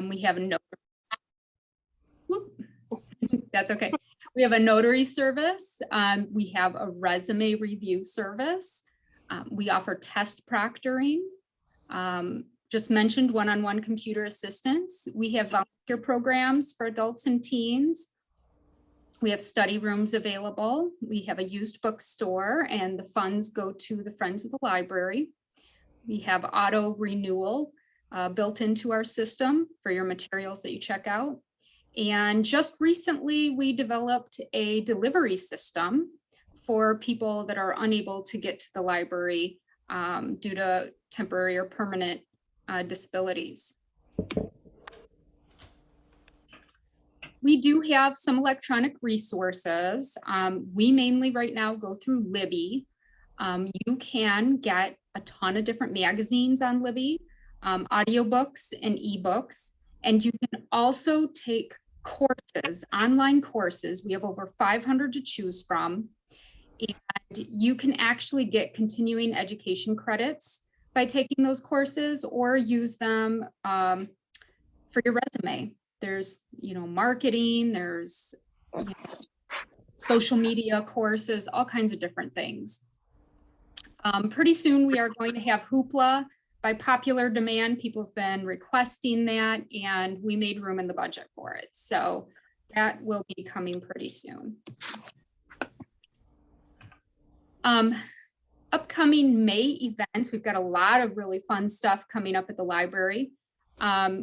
We have a that's okay. We have a notary service. We have a resume review service. We offer test proctoring. Just mentioned one-on-one computer assistance. We have volunteer programs for adults and teens. We have study rooms available. We have a used bookstore, and the funds go to the Friends of the Library. We have auto renewal built into our system for your materials that you check out. And just recently, we developed a delivery system for people that are unable to get to the library due to temporary or permanent disabilities. We do have some electronic resources. We mainly right now go through Libby. You can get a ton of different magazines on Libby, audiobooks and ebooks, and you can also take courses, online courses. We have over 500 to choose from, and you can actually get continuing education credits by taking those courses or use them for your resume. There's, marketing, there's social media courses, all kinds of different things. Pretty soon we are going to have Hoopla. By popular demand, people have been requesting that, and we made room in the budget for it. So that will be coming pretty soon. Upcoming May events, we've got a lot of really fun stuff coming up at the library.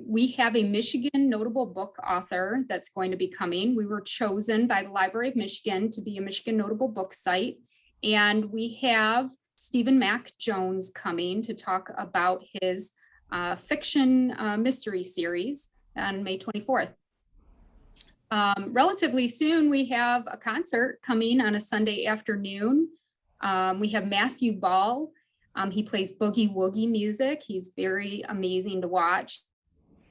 We have a Michigan notable book author that's going to be coming. We were chosen by the Library of Michigan to be a Michigan notable book site. And we have Stephen Mack Jones coming to talk about his fiction mystery series on May 24th. Relatively soon, we have a concert coming on a Sunday afternoon. We have Matthew Ball. He plays boogie woogie music. He's very amazing to watch.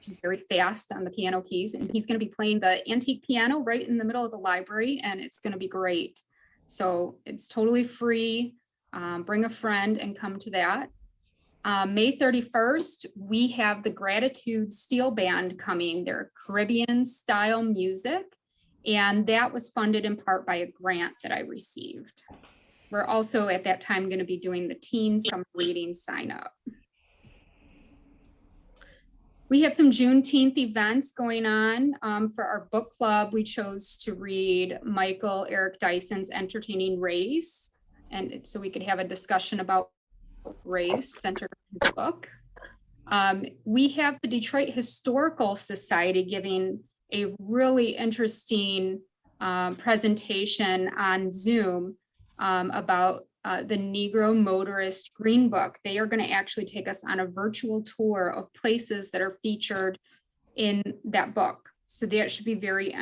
He's very fast on the piano keys, and he's going to be playing the antique piano right in the middle of the library, and it's going to be great. So it's totally free. Bring a friend and come to that. May 31st, we have the Gratitude Steel Band coming. They're Caribbean style music, and that was funded in part by a grant that I received. We're also at that time going to be doing the teen summer reading sign up. We have some Juneteenth events going on. For our book club, we chose to read Michael Eric Dyson's Entertaining Race. And so we could have a discussion about race centered in the book. We have the Detroit Historical Society giving a really interesting presentation on Zoom about the Negro Motorist Green Book. They are going to actually take us on a virtual tour of places that are featured in that book. So that should be very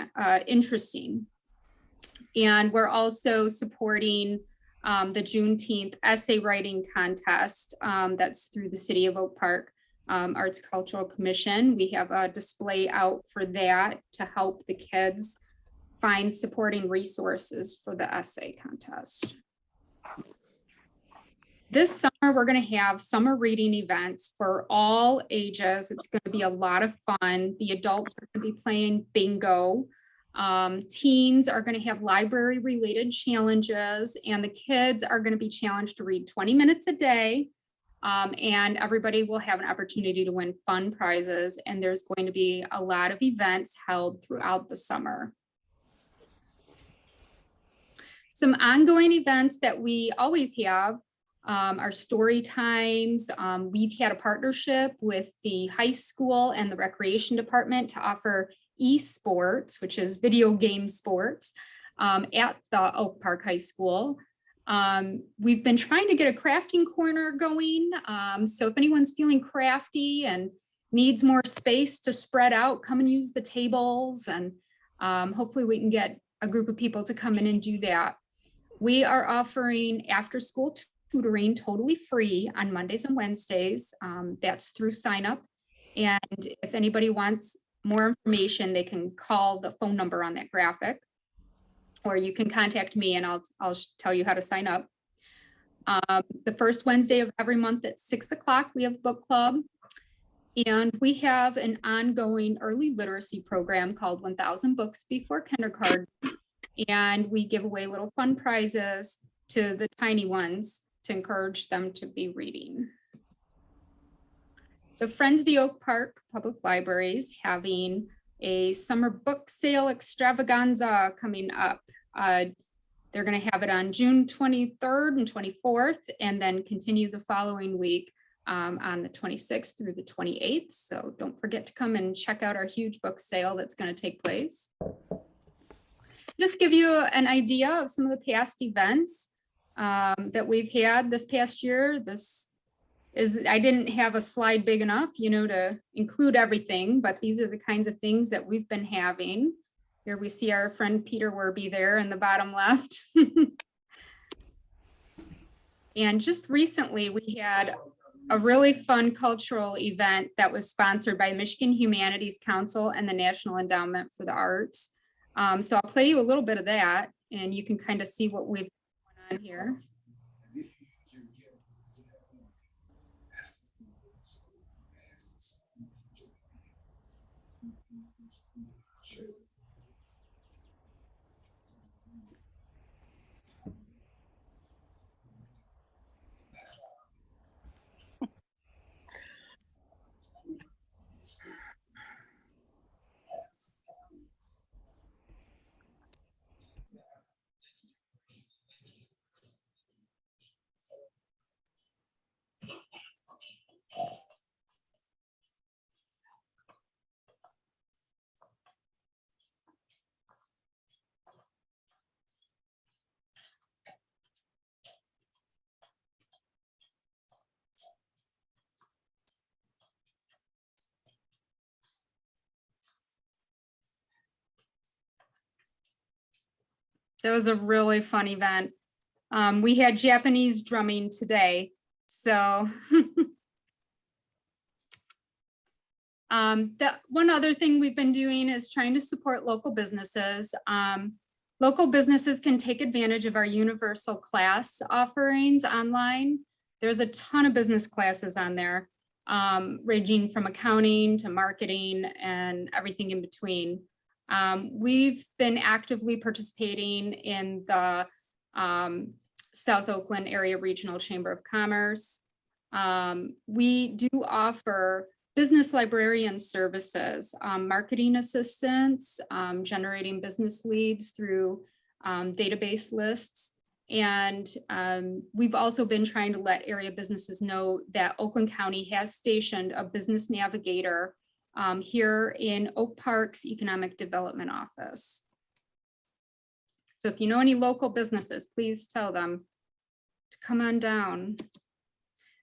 interesting. And we're also supporting the Juneteenth essay writing contest that's through the City of Oak Park Arts Cultural Commission. We have a display out for that to help the kids find supporting resources for the essay contest. This summer, we're going to have summer reading events for all ages. It's going to be a lot of fun. The adults are going to be playing bingo. Teens are going to have library related challenges, and the kids are going to be challenged to read 20 minutes a day. And everybody will have an opportunity to win fun prizes. And there's going to be a lot of events held throughout the summer. Some ongoing events that we always have are story times. We've had a partnership with the high school and the recreation department to offer esports, which is video game sports, at the Oak Park High School. We've been trying to get a crafting corner going. So if anyone's feeling crafty and needs more space to spread out, come and use the tables, and hopefully we can get a group of people to come in and do that. We are offering after school tutoring totally free on Mondays and Wednesdays. That's through sign up. And if anybody wants more information, they can call the phone number on that graphic, or you can contact me and I'll tell you how to sign up. The first Wednesday of every month at 6 o'clock, we have book club. And we have an ongoing early literacy program called 1000 Books Before Kindergarten. And we give away little fun prizes to the tiny ones to encourage them to be reading. The Friends of the Oak Park Public Library is having a summer book sale extravaganza coming up. They're going to have it on June 23rd and 24th, and then continue the following week on the 26th through the 28th. So don't forget to come and check out our huge book sale that's going to take place. Just give you an idea of some of the past events that we've had this past year. I didn't have a slide big enough, to include everything, but these are the kinds of things that we've been having. Here we see our friend Peter Werby there in the bottom left. And just recently we had a really fun cultural event that was sponsored by the Michigan Humanities Council and the National Endowment for the Arts. So I'll play you a little bit of that and you can kind of see what we've done on here. That was a really fun event. We had Japanese drumming today. So the one other thing we've been doing is trying to support local businesses. Local businesses can take advantage of our universal class offerings online. There's a ton of business classes on there, ranging from accounting to marketing and everything in between. We've been actively participating in the South Oakland Area Regional Chamber of Commerce. We do offer business librarian services, marketing assistance, generating business leads through database lists. And we've also been trying to let area businesses know that Oakland County has stationed a business navigator here in Oak Park's Economic Development Office. So if you know any local businesses, please tell them to come on down.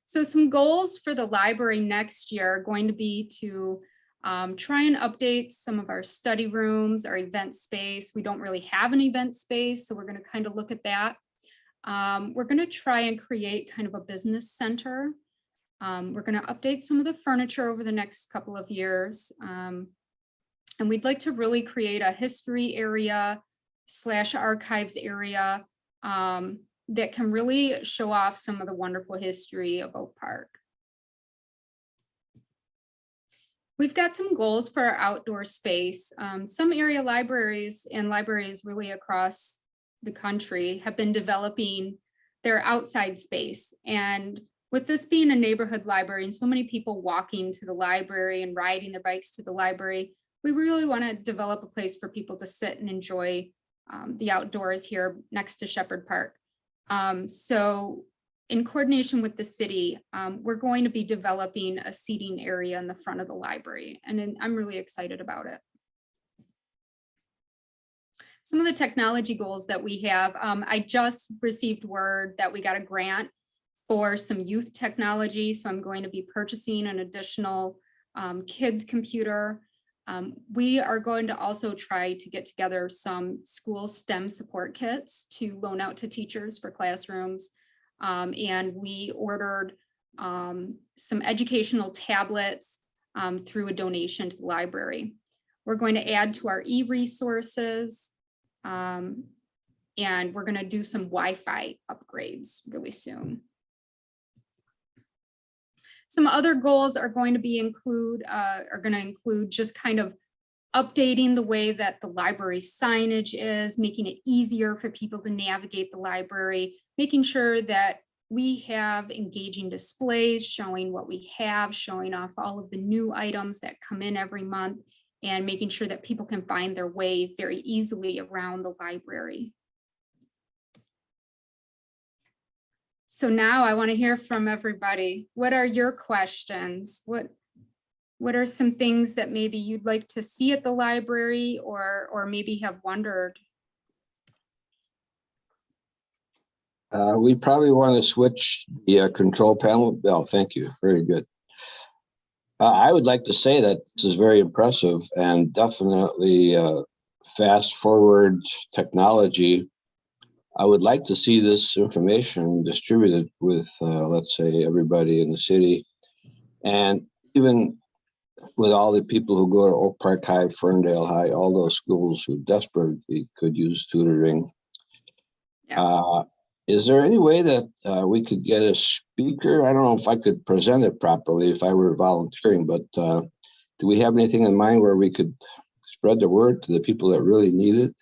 So some goals for the library next year are going to be to try and update some of our study rooms, our event space. We don't really have an event space, so we're going to kind of look at that. We're going to try and create kind of a business center. We're going to update some of the furniture over the next couple of years. And we'd like to really create a history area / archives area that can really show off some of the wonderful history of Oak Park. We've got some goals for our outdoor space. Some area libraries and libraries really across the country have been developing their outside space. And with this being a neighborhood library and so many people walking to the library and riding their bikes to the library, we really want to develop a place for people to sit and enjoy the outdoors here next to Shepherd Park. So in coordination with the city, we're going to be developing a seating area in the front of the library, and I'm really excited about it. Some of the technology goals that we have, I just received word that we got a grant for some youth technology, so I'm going to be purchasing an additional kids computer. We are going to also try to get together some school STEM support kits to loan out to teachers for classrooms. And we ordered some educational tablets through a donation to the library. We're going to add to our e-resources, and we're going to do some Wi-Fi upgrades really soon. some other goals are going to include just kind of updating the way that the library signage is, making it easier for people to navigate the library, making sure that we have engaging displays showing what we have, showing off all of the new items that come in every month, and making sure that people can find their way very easily around the library. So now I want to hear from everybody. What are your questions? What are some things that maybe you'd like to see at the library or maybe have wondered? We probably want to switch the control panel. Oh, thank you. Very good. I would like to say that this is very impressive and definitely fast forward technology. I would like to see this information distributed with, let's say, everybody in the city, and even with all the people who go to Oak Park High, Ferndale High, all those schools who desperately could use tutoring. Yeah. Is there any way that we could get a speaker? I don't know if I could present it properly if I were volunteering, but do we have anything in mind where we could spread the word to the people that really need it?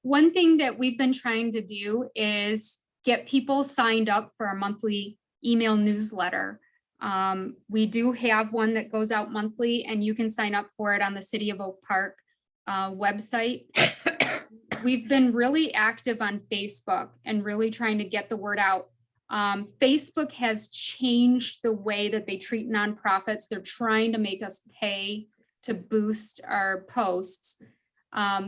One thing that we've been trying to do is get people signed up for a monthly email newsletter. We do have one that goes out monthly, and you can sign up for it on the City of Oak Park website. We've been really active on Facebook and really trying to get the word out. Facebook has changed the way that they treat nonprofits. They're trying to make us pay to boost our posts.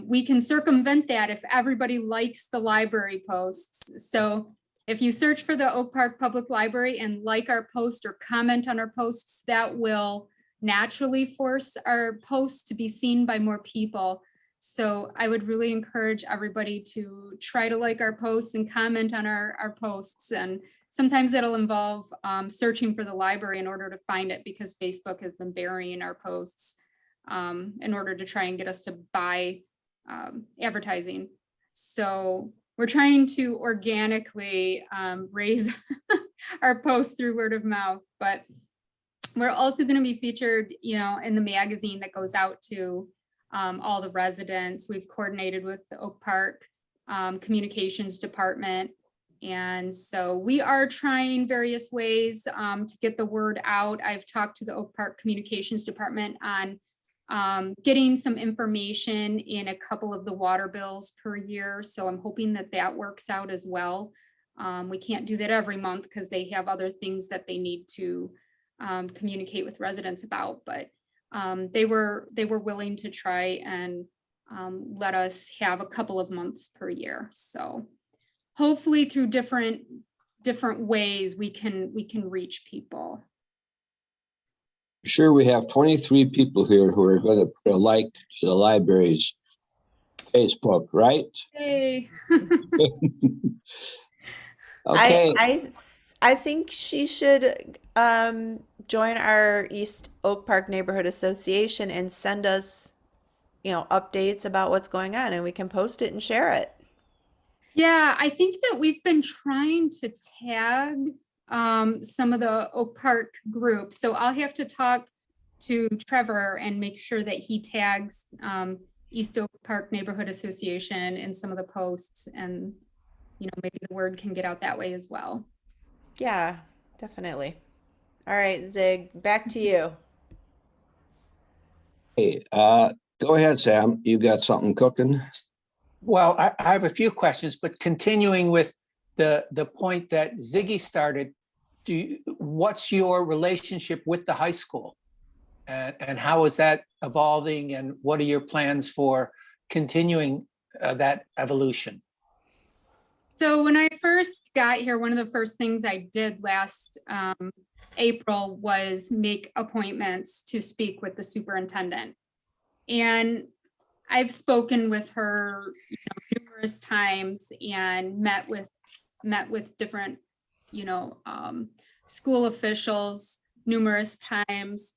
We can circumvent that if everybody likes the library posts. So if you search for the Oak Park Public Library and like our post or comment on our posts, that will naturally force our posts to be seen by more people. So I would really encourage everybody to try to like our posts and comment on our posts. And sometimes it'll involve searching for the library in order to find it, because Facebook has been burying our posts in order to try and get us to buy advertising. So we're trying to organically raise our posts through word of mouth, but we're also going to be featured, in the magazine that goes out to all the residents. We've coordinated with the Oak Park Communications Department. And so we are trying various ways to get the word out. I've talked to the Oak Park Communications Department on getting some information in a couple of the water bills per year. So I'm hoping that that works out as well. We can't do that every month because they have other things that they need to communicate with residents about, but they were willing to try and let us have a couple of months per year. So hopefully through different ways we can reach people. Sure, we have 23 people here who are going to put a like to the library's Facebook, right? Hey. Okay. I think she should join our East Oak Park Neighborhood Association and send us, updates about what's going on, and we can post it and share it. Yeah, I think that we've been trying to tag some of the Oak Park groups. So I'll have to talk to Trevor and make sure that he tags East Oak Park Neighborhood Association in some of the posts, and maybe the word can get out that way as well. Yeah, definitely. All right, Zig, back to you. Hey, go ahead, Sam. You got something cooking? Well, I have a few questions, but continuing with the point that Ziggy started, what's your relationship with the high school? And how is that evolving? And what are your plans for continuing that evolution? So when I first got here, one of the first things I did last April was make appointments to speak with the superintendent. And I've spoken with her numerous times and met with different, school officials numerous times.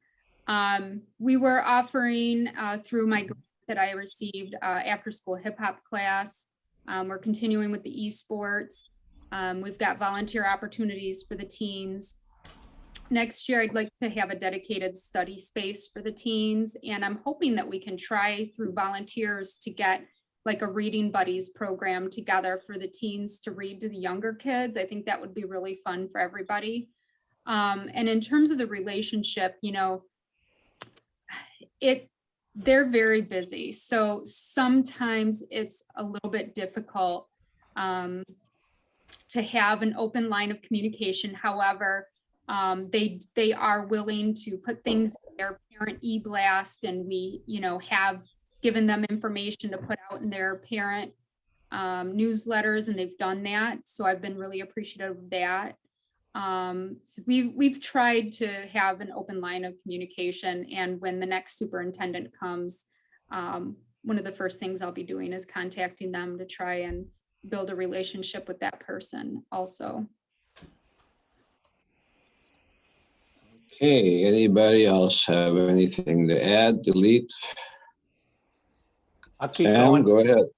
We were offering through my grant that I received after school hip hop class. We're continuing with the esports. We've got volunteer opportunities for the teens. Next year, I'd like to have a dedicated study space for the teens, and I'm hoping that we can try through volunteers to get like a reading buddies program together for the teens to read to the younger kids. I think that would be really fun for everybody. And in terms of the relationship, you know, they're very busy. So sometimes it's a little bit difficult to have an open line of communication. However, they are willing to put things in their parent e-blast, and we, you know, have given them information to put out in their parent newsletters, and they've done that. So I've been really appreciative of that. So we've tried to have an open line of communication, and when the next superintendent comes, one of the first things I'll be doing is contacting them to try and build a relationship with that person also. Okay, anybody else have anything to add, delete? I'll keep Sam, going. go ahead.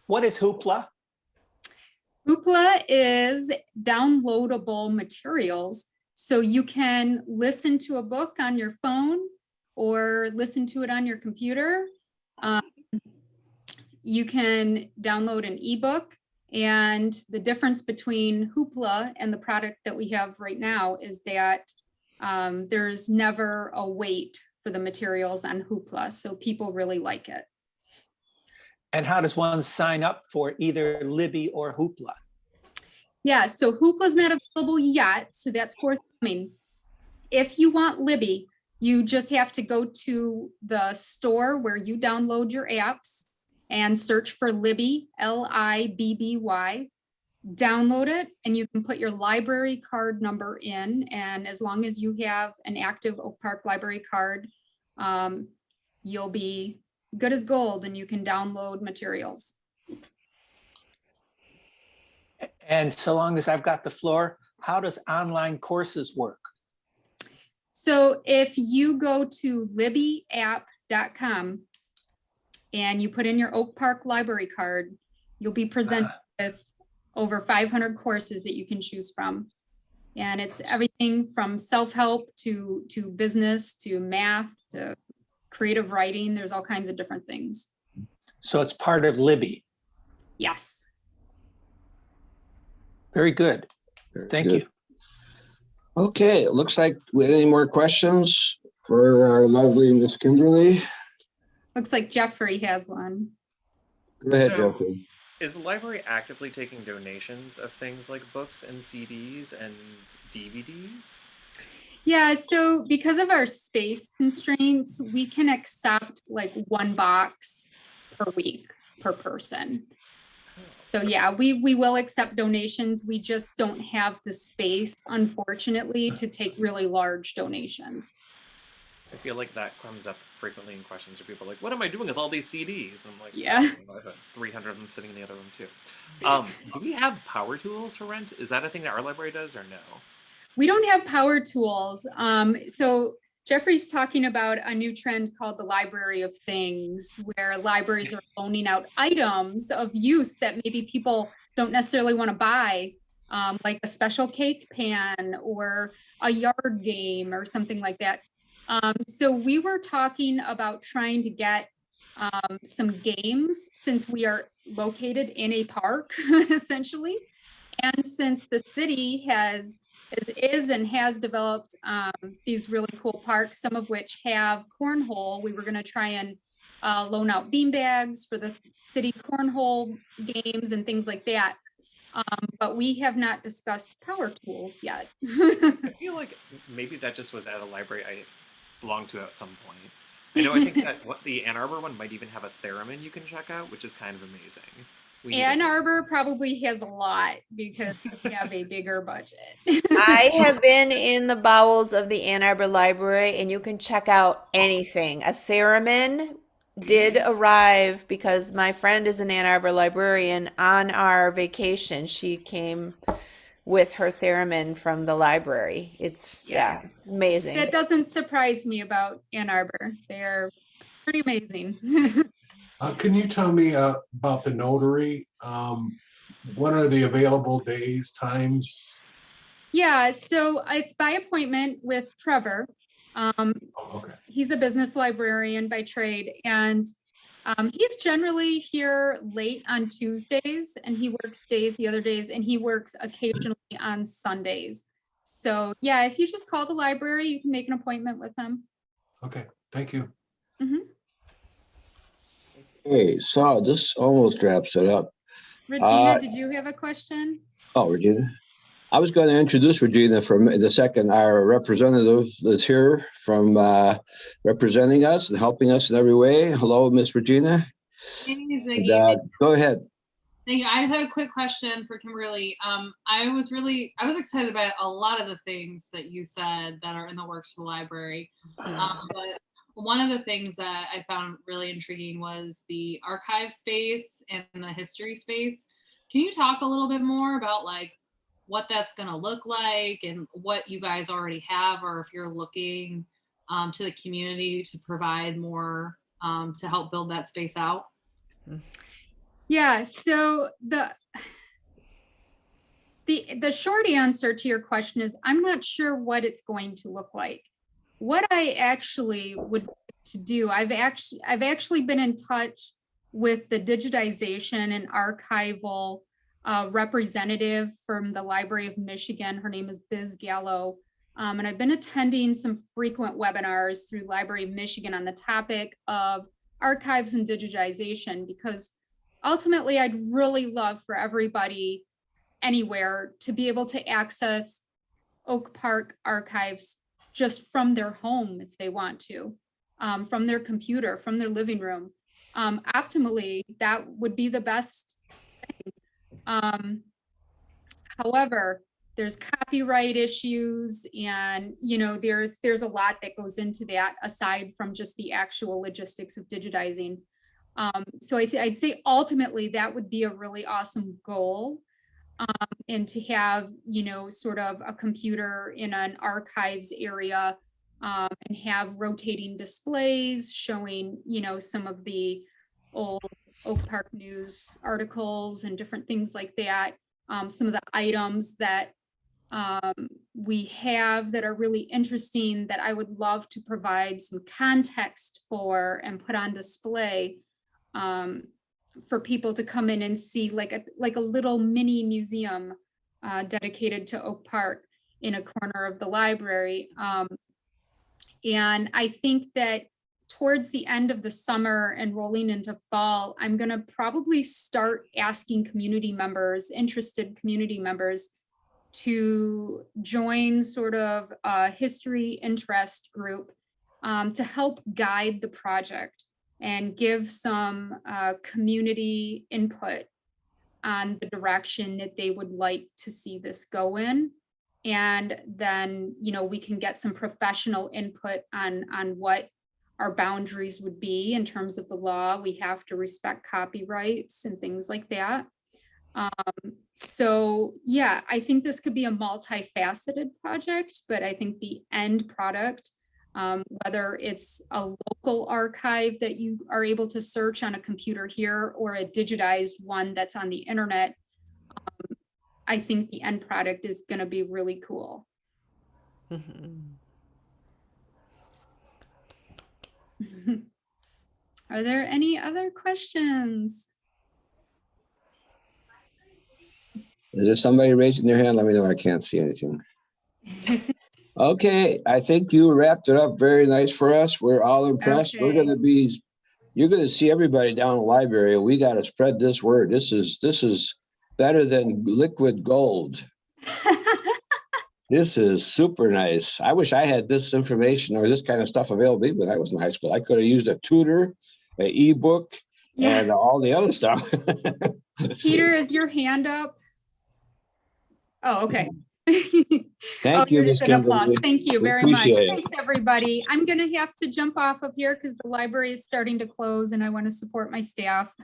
What is Hoopla? Hoopla is downloadable materials. So you can listen to a book on your phone or listen to it on your computer. You can download an ebook, and the difference between Hoopla and the product that we have right now is that there's never a wait for the materials on Hoopla. So people really like it. And how does one sign up for either Libby or Hoopla? Yeah, so Hoopla's not available yet, so that's forthcoming. If you want Libby, you just have to go to the store where you download your apps and search for Libby, Libby, download it, and you can put your library card number in. And as long as you have an active Oak Park library card, you'll be good as gold and you can download materials. And so long as I've got the floor, how does online courses work? So if you go to libbyapp.com and you put in your Oak Park library card, you'll be presented with over 500 courses that you can choose from. And it's everything from self-help to business, to math, to creative writing. There's all kinds of different things. So it's part of Libby. Yes. Very good. Very Thank good. you. Okay, it looks like we have any more questions for our lovely Miss Kimberly? Looks like Jeffrey has one. Go ahead, So- Jeffrey. Is the library actively taking donations of things like books and CDs and DVDs? Yeah, so because of our space constraints, we can accept like one box per week per person. So yeah, we will accept donations. We just don't have the space, unfortunately, to take really large donations. I feel like that comes up frequently in questions where people are like, what am I doing with all these CDs? And I'm like, Yeah. I have 300 of them sitting in the other room too. Do we have power tools for rent? Is that a thing that our library does or no? We don't have power tools. So Jeffrey's talking about a new trend called the Library of Things, where libraries are loaning out items of use that maybe people don't necessarily want to buy, like a special cake pan or a yard game or something like that. So we were talking about trying to get some games, since we are located in a park, essentially. And since the city has developed these really cool parks, some of which have cornhole, we were going to try and loan out beanbags for the city cornhole games and things like that. But we have not discussed power tools yet. I feel like maybe that just was at a library I belonged to at some point. I think that the Ann Arbor one might even have a theremin you can check out, which is kind of amazing. Ann Arbor probably has a lot because we have a bigger budget. I have been in the bowels of the Ann Arbor Library, and you can check out anything. A theremin did arrive because my friend is an Ann Arbor librarian. On our vacation, she came with her theremin from the library. It's it's amazing. That doesn't surprise me about Ann Arbor. They're pretty amazing. Can you tell me about the notary? What are the available days, times? Yeah, so it's by appointment with Trevor. Oh, okay. He's a business librarian by trade, and he's generally here late on Tuesdays, and he works days the other days, and he works occasionally on Sundays. So yeah, if you just call the library, you can make an appointment with him. Okay, thank you. Okay, so this almost wraps it up. Regina, did you have a question? Oh, Regina. I was going to introduce Regina from the second. Our representative is here from representing us and helping us in every way. Hello, Miss Regina. Hey, And, Ziggy. go ahead. Thank you. I just have a quick question for Kimberly. I was excited about a lot of the things that you said that are in the works for the library. But one of the things that I found really intriguing was the archive space and the history space. Can you talk a little bit more about like what that's going to look like and what you guys already have, or if you're looking to the community to provide more to help build that space out? Yeah, so the short answer to your question is I'm not sure what it's going to look like. What I actually would like to do, I've actually been in touch with the digitization and archival representative from the Library of Michigan. Her name is Biz Gallo. And I've been attending some frequent webinars through Library of Michigan on the topic of archives and digitization, because ultimately I'd really love for everybody anywhere to be able to access Oak Park archives just from their home if they want to, from their computer, from their living room. Optimally, that would be the best thing. However, there's copyright issues, and there's a lot that goes into that aside from just the actual logistics of digitizing. So I'd say ultimately that would be a really awesome goal. And to have, sort of a computer in an archives area and have rotating displays showing, some of the old Oak Park News articles and different things like that. Some of the items that we have that are really interesting that I would love to provide some context for and put on display for people to come in and see, like a little mini museum dedicated to Oak Park in a corner of the library. And I think that towards the end of the summer and rolling into fall, I'm going to probably start asking community members, interested community members, to join sort of a history interest group to help guide the project and give some community input on the direction that they would like to see this go in. And then, we can get some professional input on what our boundaries would be in terms of the law. We have to respect copyrights and things like that. So yeah, I think this could be a multifaceted project, but I think the end product, whether it's a local archive that you are able to search on a computer here or a digitized one that's on the internet, I think the end product is going to be really cool. Are there any other questions? Is there somebody raising their hand? Let me know. I can't see anything. Okay, I think you wrapped it up very nice for us. We're all impressed. Okay. You're going to see everybody down the library. We got to spread this word. This is better than liquid gold. This is super nice. I wish I had this information or this kind of stuff available when I was in high school. I could have used a tutor, an ebook, and all the other stuff. Peter, is your hand up? Oh, okay. Thank you, Ms. Kimberly. Thank you We very much. appreciate it. Thanks, everybody. I'm going to have to jump off of here because the library is starting to close and I want to support my staff.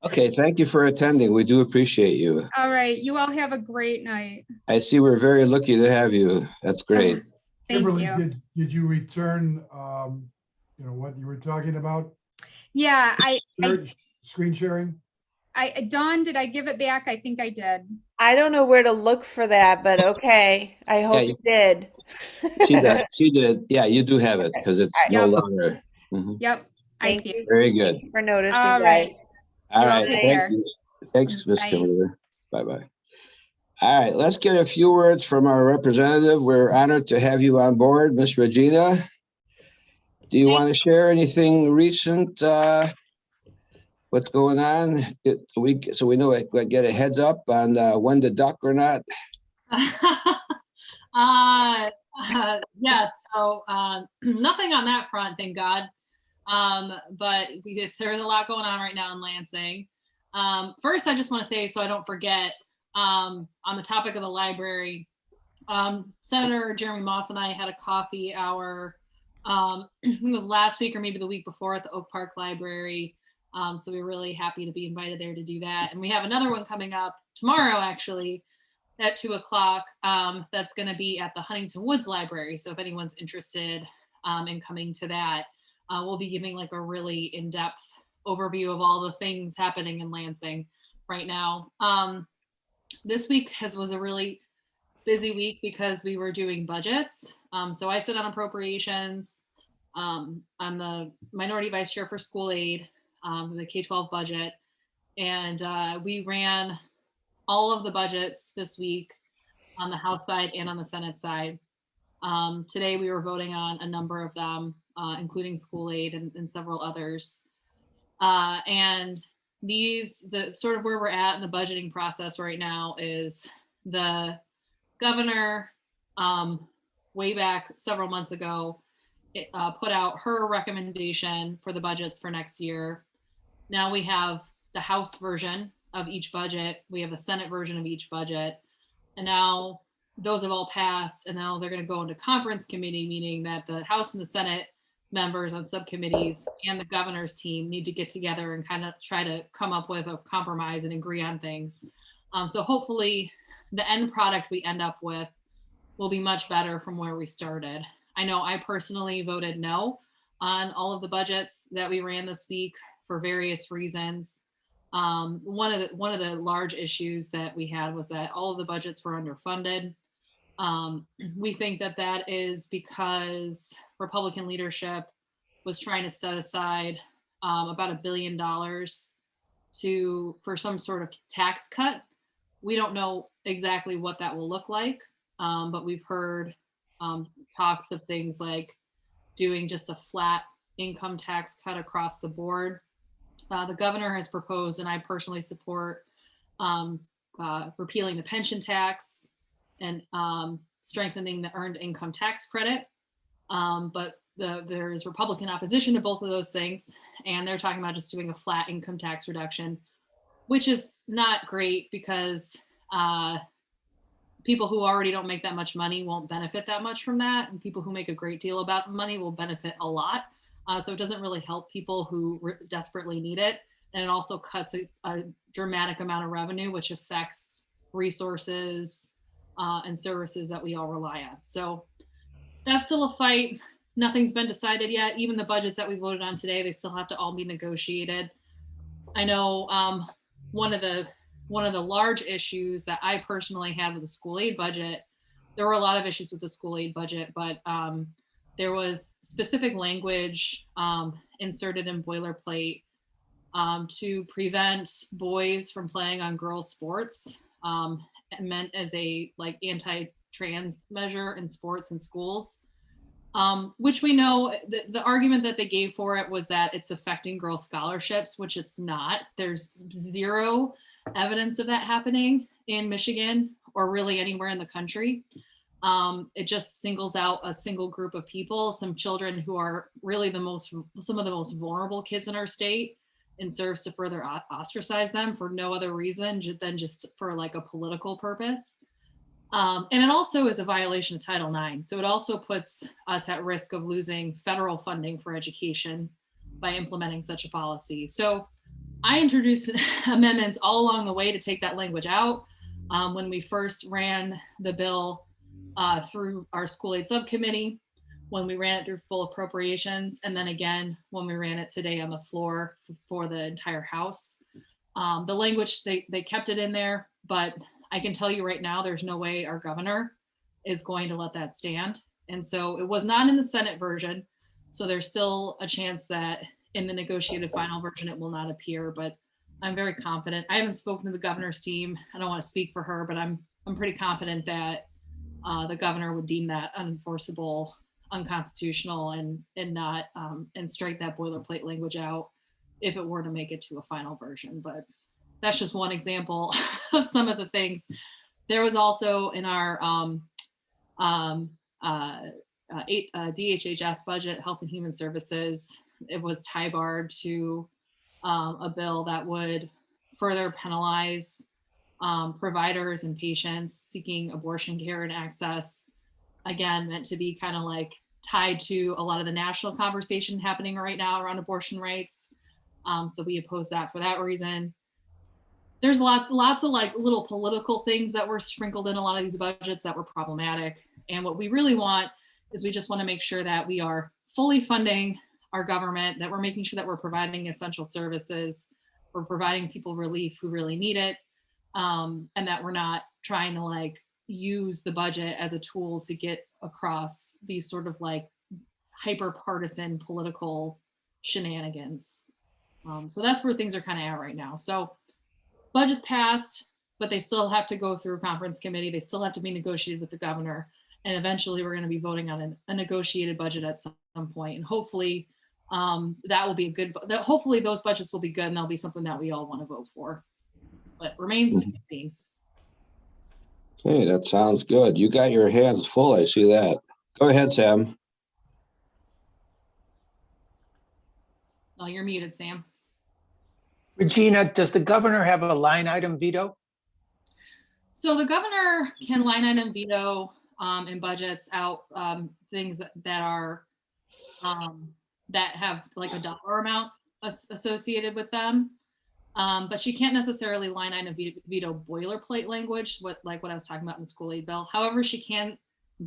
Okay, thank you for attending. We do appreciate you. All right. You all have a great night. I see we're very lucky to have you. That's great. Thank Kimberly, you. did you return, what you were talking about? Yeah, Screen sharing? Dawn, did I give it back? I think I did. I don't know where to look for that, but okay. I hope you- it did. She did. Yeah, you do have it because it's no Yep. longer. Mhm. Yep, I Thank see it. you. Very good. Thank you for noticing, All guys. right. All You all right. take Thank care. you. Thanks, Ms. Bye. Kimberly. Bye-bye. All right, let's get a few words from our representative. We're honored to have you on board, Miss Regina. Do you want to share anything recent? What's going on? So we know, get a heads up on when to duck or not. Yes. So nothing on that front, thank God. But there's a lot going on right now in Lansing. First, I just want to say, so I don't forget, on the topic of the library, Senator Jeremy Moss and I had a coffee hour. I think it was last week or maybe the week before at the Oak Park Library. So we're really happy to be invited there to do that. And we have another one coming up tomorrow, actually, at 2:00. That's going to be at the Huntington Woods Library. So if anyone's interested in coming to that, we'll be giving like a really in-depth overview of all the things happening in Lansing right now. This week was a really busy week because we were doing budgets. So I sit on appropriations. I'm the minority vice chair for school aid, the K-12 budget. And we ran all of the budgets this week on the House side and on the Senate side. Today we were voting on a number of them, including school aid and several others. And the sort of where we're at in the budgeting process right now is the governor, way back several months ago, put out her recommendation for the budgets for next year. Now we have the House version of each budget. We have a Senate version of each budget. And now those have all passed, and now they're going to go into conference committee, meaning that the House and the Senate members on subcommittees and the governor's team need to get together and kind of try to come up with a compromise and agree on things. So hopefully the end product we end up with will be much better from where we started. I know I personally voted no on all of the budgets that we ran this week for various reasons. One of the large issues that we had was that all of the budgets were underfunded. We think that is because Republican leadership was trying to set aside about $1 billion for some sort of tax cut. We don't know exactly what that will look like, but we've heard talks of things like doing just a flat income tax cut across the board. The governor has proposed, and I personally support, repealing the pension tax and strengthening the earned income tax credit. But there is Republican opposition to both of those things, and they're talking about just doing a flat income tax reduction, which is not great because people who already don't make that much money won't benefit that much from that, and people who make a great deal about money will benefit a lot. So it doesn't really help people who desperately need it. And it also cuts a dramatic amount of revenue, which affects resources and services that we all rely on. So that's still a fight. Nothing's been decided yet. Even the budgets that we voted on today, they still have to all be negotiated. I know one of the large issues that I personally had with the school aid budget, there were a lot of issues with the school aid budget, but there was specific language inserted in boilerplate to prevent boys from playing on girls' sports, meant as a like anti-trans measure in sports and schools, which we know the argument that they gave for it was that it's affecting girls' scholarships, which it's not. There's zero evidence of that happening in Michigan or really anywhere in the country. It just singles out a single group of people, some children who are really some of the most vulnerable kids in our state, and serves to further ostracize them for no other reason than just for like a political purpose. And it also is a violation of Title IX. So it also puts us at risk of losing federal funding for education by implementing such a policy. So I introduced amendments all along the way to take that language out. When we first ran the bill through our school aid subcommittee, when we ran it through full appropriations, and then again when we ran it today on the floor for the entire House. The language, they kept it in there, but I can tell you right now, there's no way our governor is going to let that stand. And so it was not in the Senate version. So there's still a chance that in the negotiated final version, it will not appear, but I'm very confident. I haven't spoken to the governor's team. I don't want to speak for her, but I'm pretty confident that the governor would deem that unenforceable, unconstitutional, and not and strike that boilerplate language out if it were to make it to a final version. But that's just one example of some of the things. There was also in our DHHS budget, Health and Human Services, it was tie-barred to a bill that would further penalize providers and patients seeking abortion care and access. Again, meant to be kind of like tied to a lot of the national conversation happening right now around abortion rights. So we oppose that for that reason. There's lots of like little political things that were sprinkled in a lot of these budgets that were problematic. And what we really want is we just want to make sure that we are fully funding our government, that we're making sure that we're providing essential services, we're providing people relief who really need it, and that we're not trying to like use the budget as a tool to get across these sort of like hyper partisan political shenanigans. So that's where things are kind of at right now. So budget's passed, but they still have to go through conference committee. They still have to be negotiated with the governor. And eventually we're going to be voting on a negotiated budget at some point. And hopefully that will be a good, hopefully those budgets will be good and that'll be something that we all want to vote for. But remains to be seen. Okay, that sounds good. You got your hands full. I see that. Go ahead, Sam. Oh, you're muted, Sam. Regina, does the governor have a line item veto? So the governor can line item veto in budgets out things that are that have like a dollar amount associated with them. But she can't necessarily line item veto boilerplate language, like what I was talking about in the school aid bill. However, she can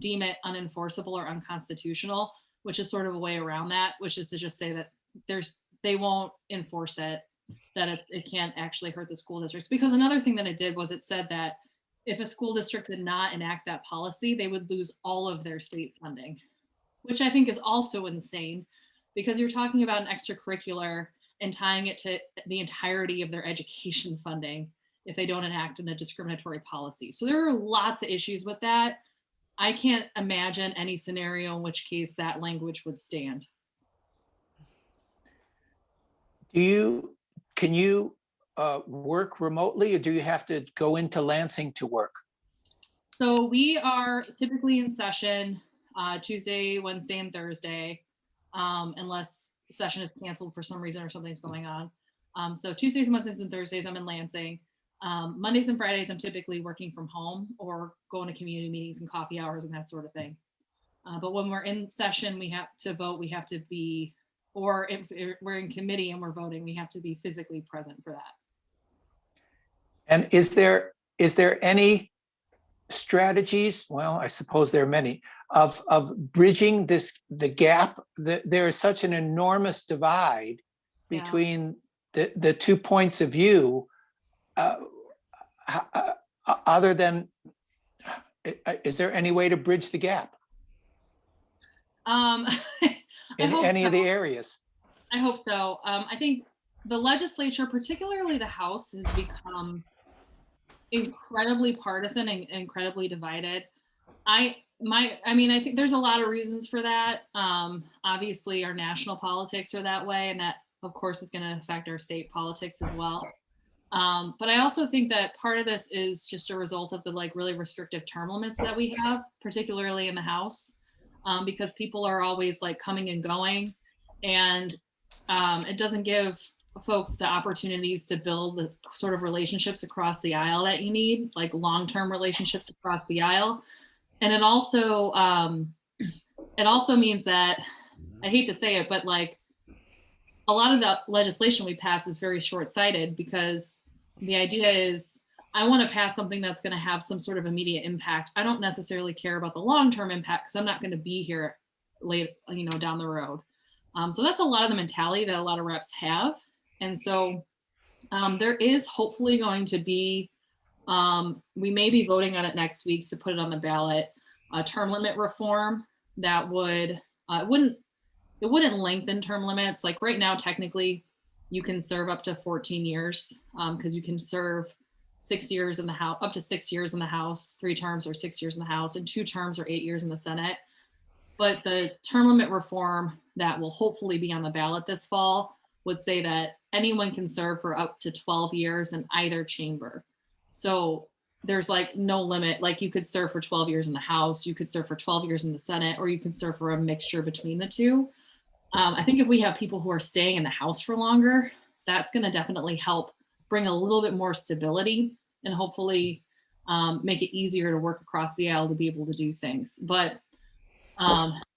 deem it unenforceable or unconstitutional, which is sort of a way around that, which is to just say that they won't enforce it, that it can't actually hurt the school districts. Because another thing that it did was it said that if a school district did not enact that policy, they would lose all of their state funding, which I think is also insane because you're talking about an extracurricular and tying it to the entirety of their education funding if they don't enact a discriminatory policy. So there are lots of issues with that. I can't imagine any scenario in which case that language would stand. Can you work remotely or do you have to go into Lansing to work? So we are typically in session Tuesday, Wednesday, and Thursday, unless session is canceled for some reason or something's going on. So Tuesdays, Wednesdays, and Thursdays, I'm in Lansing. Mondays and Fridays, I'm typically working from home or going to community meetings and coffee hours and that sort of thing. But when we're in session, we have to vote, we have to be, or if we're in committee and we're voting, we have to be physically present for that. And is there any strategies, well, I suppose there are many, of bridging the gap? There is such an enormous divide between the 2 points of view, other than, is there any way to bridge the gap? In any of the areas? I hope so. I think the legislature, particularly the House, has become incredibly partisan and incredibly divided. I think there's a lot of reasons for that. Obviously, our national politics are that way, and that, of course, is going to affect our state politics as well. But I also think that part of this is just a result of the really restrictive term limits that we have, particularly in the House, because people are always coming and going, and it doesn't give folks the opportunities to build the sort of relationships across the aisle that you need, like long-term relationships across the aisle. And it also means that, I hate to say it, but a lot of the legislation we pass is very short-sighted, because the idea is I want to pass something that's going to have some sort of immediate impact. I don't necessarily care about the long-term impact because I'm not going to be here late, down the road. So that's a lot of the mentality that a lot of reps have. And so there is hopefully going to be, we may be voting on it next week to put it on the ballot, a term limit reform that would, it wouldn't lengthen term limits. Like right now, technically, you can serve up to 14 years because you can serve 6 years in the House, up to 6 years in the House, 3 terms or 6 years in the House, and 2 terms or 8 years in the Senate. But the term limit reform that will hopefully be on the ballot this fall would say that anyone can serve for up to 12 years in either chamber. So there's like no limit. Like you could serve for 12 years in the House, you could serve for 12 years in the Senate, or you can serve for a mixture between the two. I think if we have people who are staying in the House for longer, that's going to definitely help bring a little bit more stability and hopefully make it easier to work across the aisle to be able to do things. But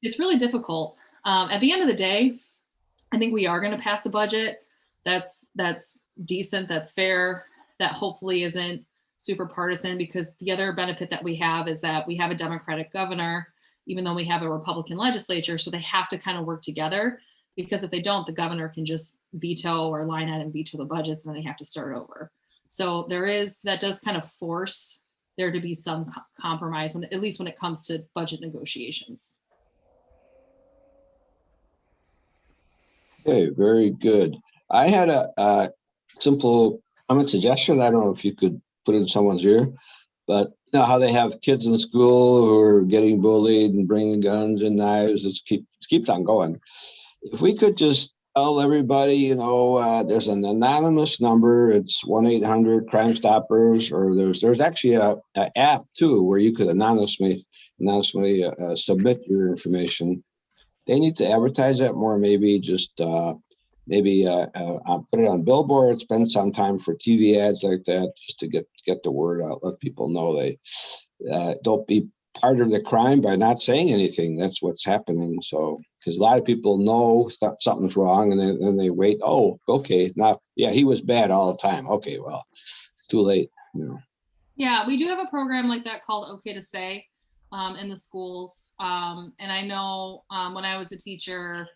it's really difficult. At the end of the day, I think we are going to pass a budget that's decent, that's fair, that hopefully isn't super partisan, because the other benefit that we have is that we have a Democratic governor, even though we have a Republican legislature. So they have to kind of work together, because if they don't, the governor can just veto or line item veto the budgets and then they have to start over. So that does kind of force there to be some compromise, at least when it comes to budget negotiations. Okay, very good. I had a simple comment suggestion. I don't know if you could put it in someone's ear, but you know how they have kids in school who are getting bullied and bringing guns and knives. It keeps on going. If we could just tell everybody, there's an anonymous number. It's 1-800 Crime Stoppers, or there's actually a app too where you could anonymously submit your information. They need to advertise that more. Maybe just put it on billboards, spend some time for TV ads like that, just to get the word out, let people know they don't be part of the crime by not saying anything. That's what's happening. So, because a lot of people know something's wrong, and then they wait. Oh, okay, now, yeah, he was bad all the time. Okay, well, it's too late. Yeah, we do have a program like that called OK to Say in the schools. And I know when I was a teacher,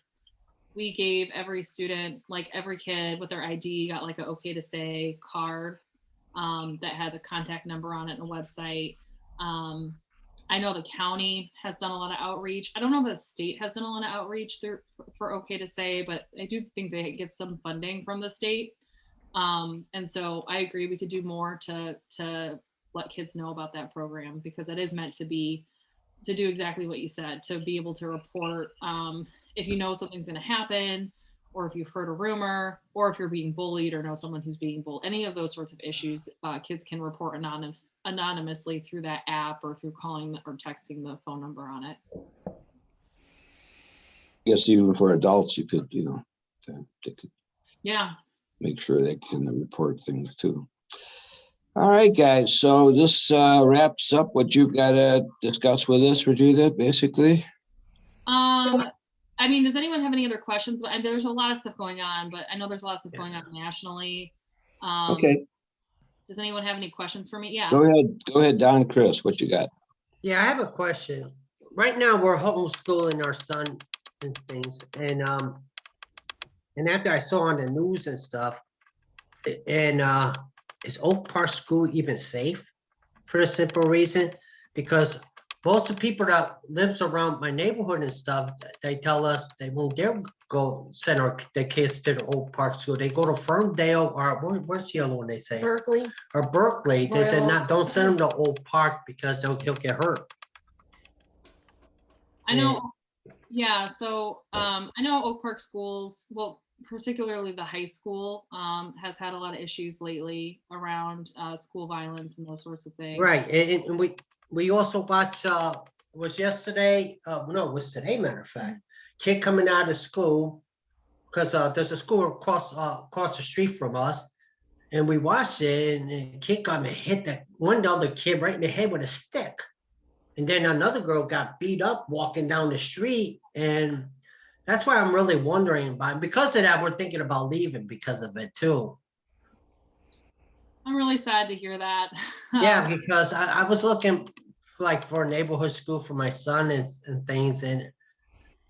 we gave every student, like every kid with their ID, got like an OK to Say card that had the contact number on it and a website. I know the county has done a lot of outreach. I don't know if the state has done a lot of outreach for OK to Say, but I do think they get some funding from the state. And so I agree we could do more to let kids know about that program, because it is meant to do exactly what you said, to be able to report if you know something's going to happen, or if you've heard a rumor, or if you're being bullied or know someone who's being bullied. Any of those sorts of issues, kids can report anonymously through that app, or through calling or texting the phone number on it. I guess even for adults, you could, they could make sure they can report things too. All right, guys. So this wraps up what you've got to discuss with us, Regina, basically. I mean, does anyone have any other questions? There's a lot of stuff going on, but I know there's a lot of stuff going on nationally. Okay. Does anyone have any questions for me? Yeah. Go ahead, Don. Chris, what you got? Yeah, I have a question. Right now, we're homeschooling our son and things, and after I saw on the news and stuff, and is Oak Park School even safe? For the simple reason, because most of the people that lives around my neighborhood and stuff, they tell us they won't dare go send their kids to the Oak Park School. They go to Ferndale, or where's the other one they say? Berkeley. Or Berkeley. They said don't send them to Oak Park because he'll get hurt. I know. Yeah. So I know Oak Park schools, well, particularly the high school, has had a lot of issues lately around school violence and those sorts of things. Right. And we also watched, was yesterday, no, it was today, matter of fact, kid coming out of school, because there's a school across the street from us, and we watched it, and the kid got hit one other kid right in the head with a stick. And then another girl got beat up walking down the street. And that's why I'm really wondering about it. Because of that, we're thinking about leaving because of it too. I'm really sad to hear that. Yeah, because I was looking for a neighborhood school for my son and things. And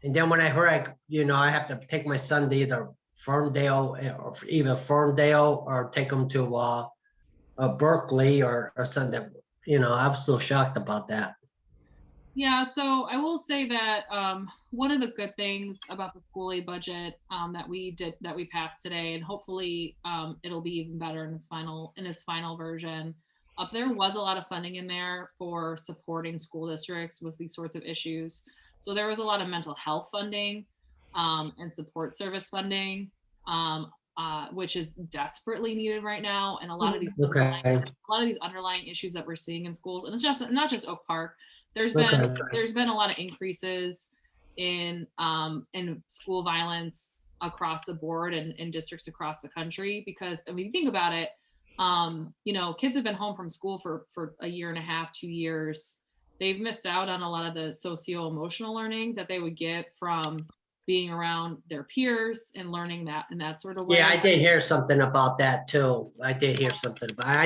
And then when I heard, I have to take my son to either Ferndale or take him to Berkeley or something. I was still shocked about that. Yeah, so I will say that one of the good things about the school aid budget that we passed today, and hopefully it'll be even better in its final version. There was a lot of funding in there for supporting school districts with these sorts of issues. So there was a lot of mental health funding and support service funding, which is desperately needed right now. And a lot of these underlying issues that we're seeing in schools, and it's just not just Oak Park. There's been a lot of increases in school violence across the board and in districts across the country, because I mean, think about it. Kids have been home from school for a year and a half, 2 years. They've missed out on a lot of the socio-emotional learning that they would get from being around their peers and learning that in that sort of way. Yeah, I did hear something about that too. I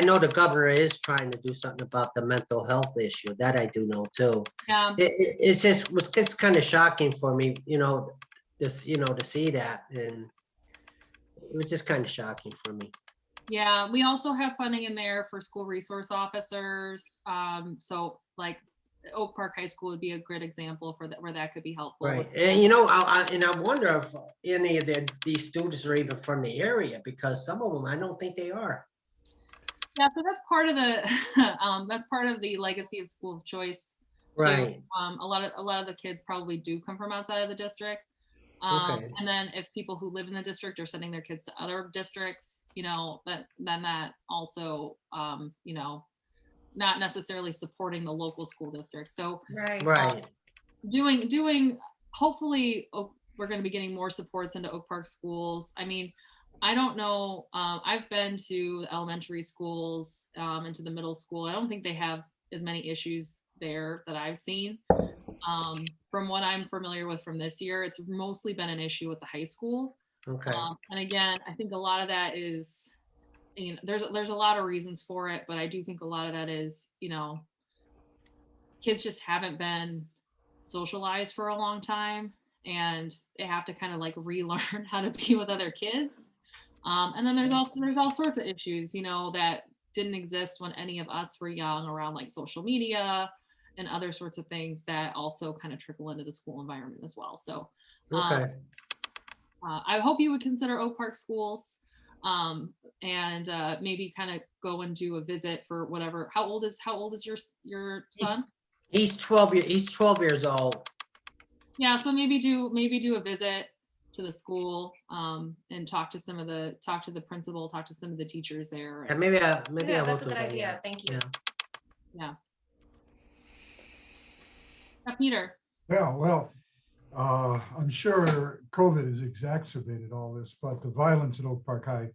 know the governor is trying to do something about the mental health issue. That I do know too. Yeah. It's kind of shocking for me, to see that, and it was just kind of shocking for me. Yeah, we also have funding in there for school resource officers. So like Oak Park High School would be a good example for that, where that could be helpful. Right, and I wonder if any of these students are even from the area, because some of them I don't think they are. Yeah, so that's part of the legacy of school of choice. Right. Too. A lot of the kids probably do come from outside of the district. Okay. And then if people who live in the district are sending their kids to other districts, that also, not necessarily supporting the local school district. So Right. Doing hopefully we're going to be getting more supports into Oak Park schools. I mean, I don't know. I've been to elementary schools and to the middle school. I don't think they have as many issues there that I've seen. From what I'm familiar with from this year, it's mostly been an issue with the high school. Okay. And again, I think a lot of that is, there's a lot of reasons for it, but I do think a lot of that is, kids just haven't been socialized for a long time, and they have to kind of like relearn how to be with other kids. And then there's all sorts of issues, that didn't exist when any of us were young, around like social media and other sorts of things that also kind of trickle into the school environment as well. So Okay. I hope you would consider Oak Park schools, and maybe kind of go and do a visit for whatever. How old is your son? He's 12 years old. Yeah, so maybe do a visit to the school, and talk to the principal, talk to some of the teachers there. And maybe I will That's a do good that, idea. yeah. Thank you. Yeah. Peter. Yeah, well, I'm sure COVID has exacerbated all this, but the violence at Oak Park High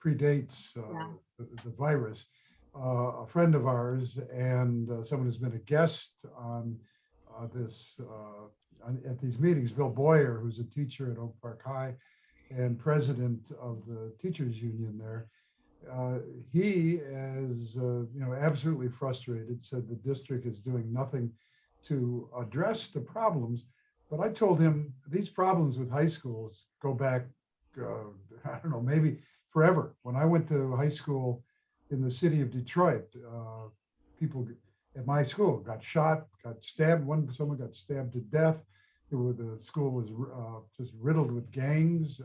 predates the virus. A friend of ours and someone who's been a guest on at these meetings, Bill Boyer, who's a teacher at Oak Park High and president of the teachers union there. He is, absolutely frustrated, said the district is doing nothing to address the problems. But I told him these problems with high schools go back, I don't know, maybe forever. When I went to high school in the city of Detroit, people at my school got shot, got stabbed. Someone got stabbed to death. The school was just riddled with gangs.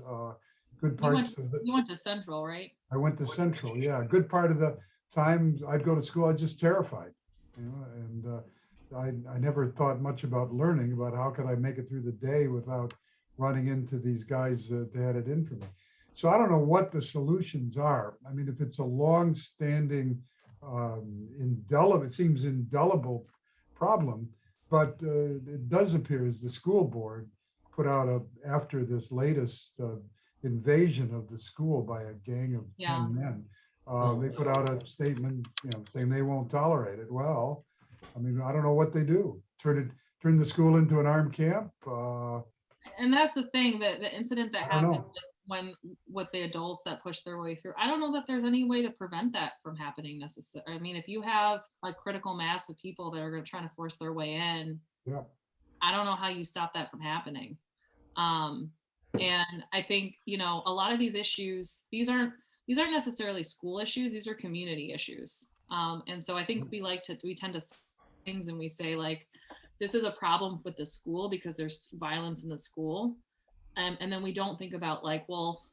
Good parts of it. You went to Central, right? I went to Central, yeah. A good part of the time I'd go to school, I was just terrified, and I never thought much about learning, about how could I make it through the day without running into these guys that had it in for me. So I don't know what the solutions are. I mean, if it's a long-standing, indelible problem, but it does appear as the school board put out after this latest invasion of the school by a gang of 10 men, they put out a statement, saying they won't tolerate it. Well, I mean, I don't know what they do. Turn the school into an armed camp. And that's the thing, that the incident that happened with the adults that pushed their way through, I don't know that there's any way to prevent that from happening necessarily. I mean, if you have a critical mass of people that are going to try to force their way in, I don't know how you stop that from happening. And I think, you know, a lot of these issues, these aren't necessarily school issues, these are community issues. And so I think we tend to say things and we say like, this is a problem with the school because there's violence in the school. And then we don't think about like, well,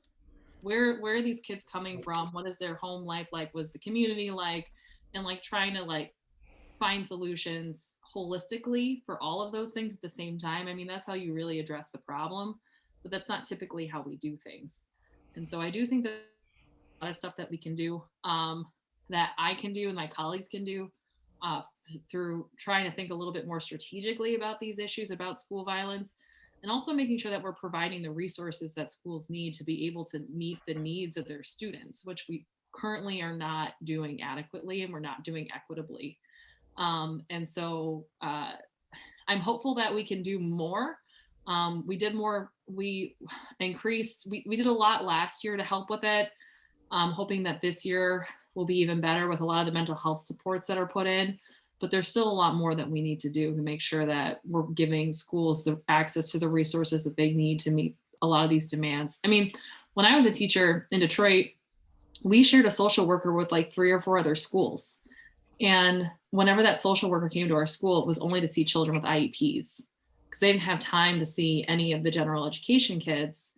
where are these kids coming from? What is their home life like? What's the community like? And like trying to like find solutions holistically for all of those things at the same time. I mean, that's how you really address the problem, but that's not typically how we do things. And so I do think that a lot of stuff that we can do, that I can do and my colleagues can do, through trying to think a little bit more strategically about these issues about school violence, and also making sure that we're providing the resources that schools need to be able to meet the needs of their students, which we currently are not doing adequately and we're not doing equitably. And so I'm hopeful that we can do more. We did more, we did a lot last year to help with it. Hoping that this year will be even better with a lot of the mental health supports that are put in, but there's still a lot more that we need to do to make sure that we're giving schools the access to the resources that they need to meet a lot of these demands. I mean, when I was a teacher in Detroit, we shared a social worker with like 3 or 4 other schools. And whenever that social worker came to our school, it was only to see children with IEPs because they didn't have time to see any of the general education kids.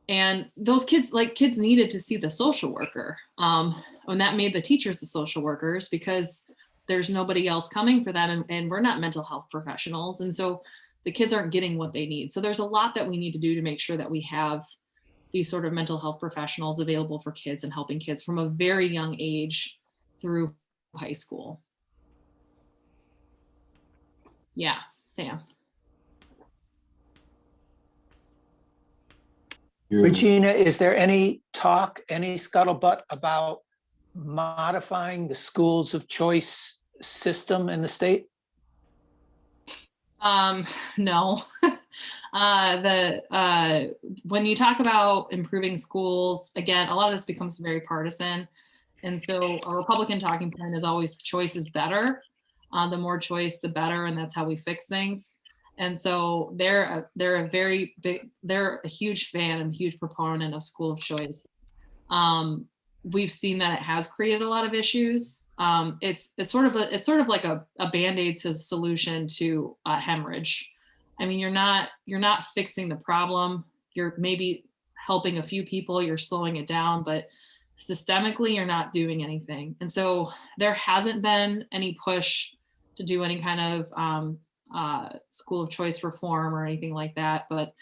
And those kids needed to see the social worker. And that made the teachers the social workers because there's nobody else coming for them. And we're not mental health professionals. And so the kids aren't getting what they need. So there's a lot that we need to do to make sure that we have these sort of mental health professionals available for kids and helping kids from a very young age through high school. Yeah, Sam. Regina, is there any talk, any scuttlebutt about modifying the schools of choice system in the state? No. When you talk about improving schools, again, a lot of this becomes very partisan. And so a Republican talking point is always choice is better. The more choice, the better. And that's how we fix things. And so they're a huge fan and huge proponent of school of choice. We've seen that it has created a lot of issues. It's sort of like a Band-Aid to solution to hemorrhage. I mean, you're not fixing the problem. You're maybe helping a few people, you're slowing it down, but systemically you're not doing anything. And so there hasn't been any push to do any kind of school of choice reform or anything like that. But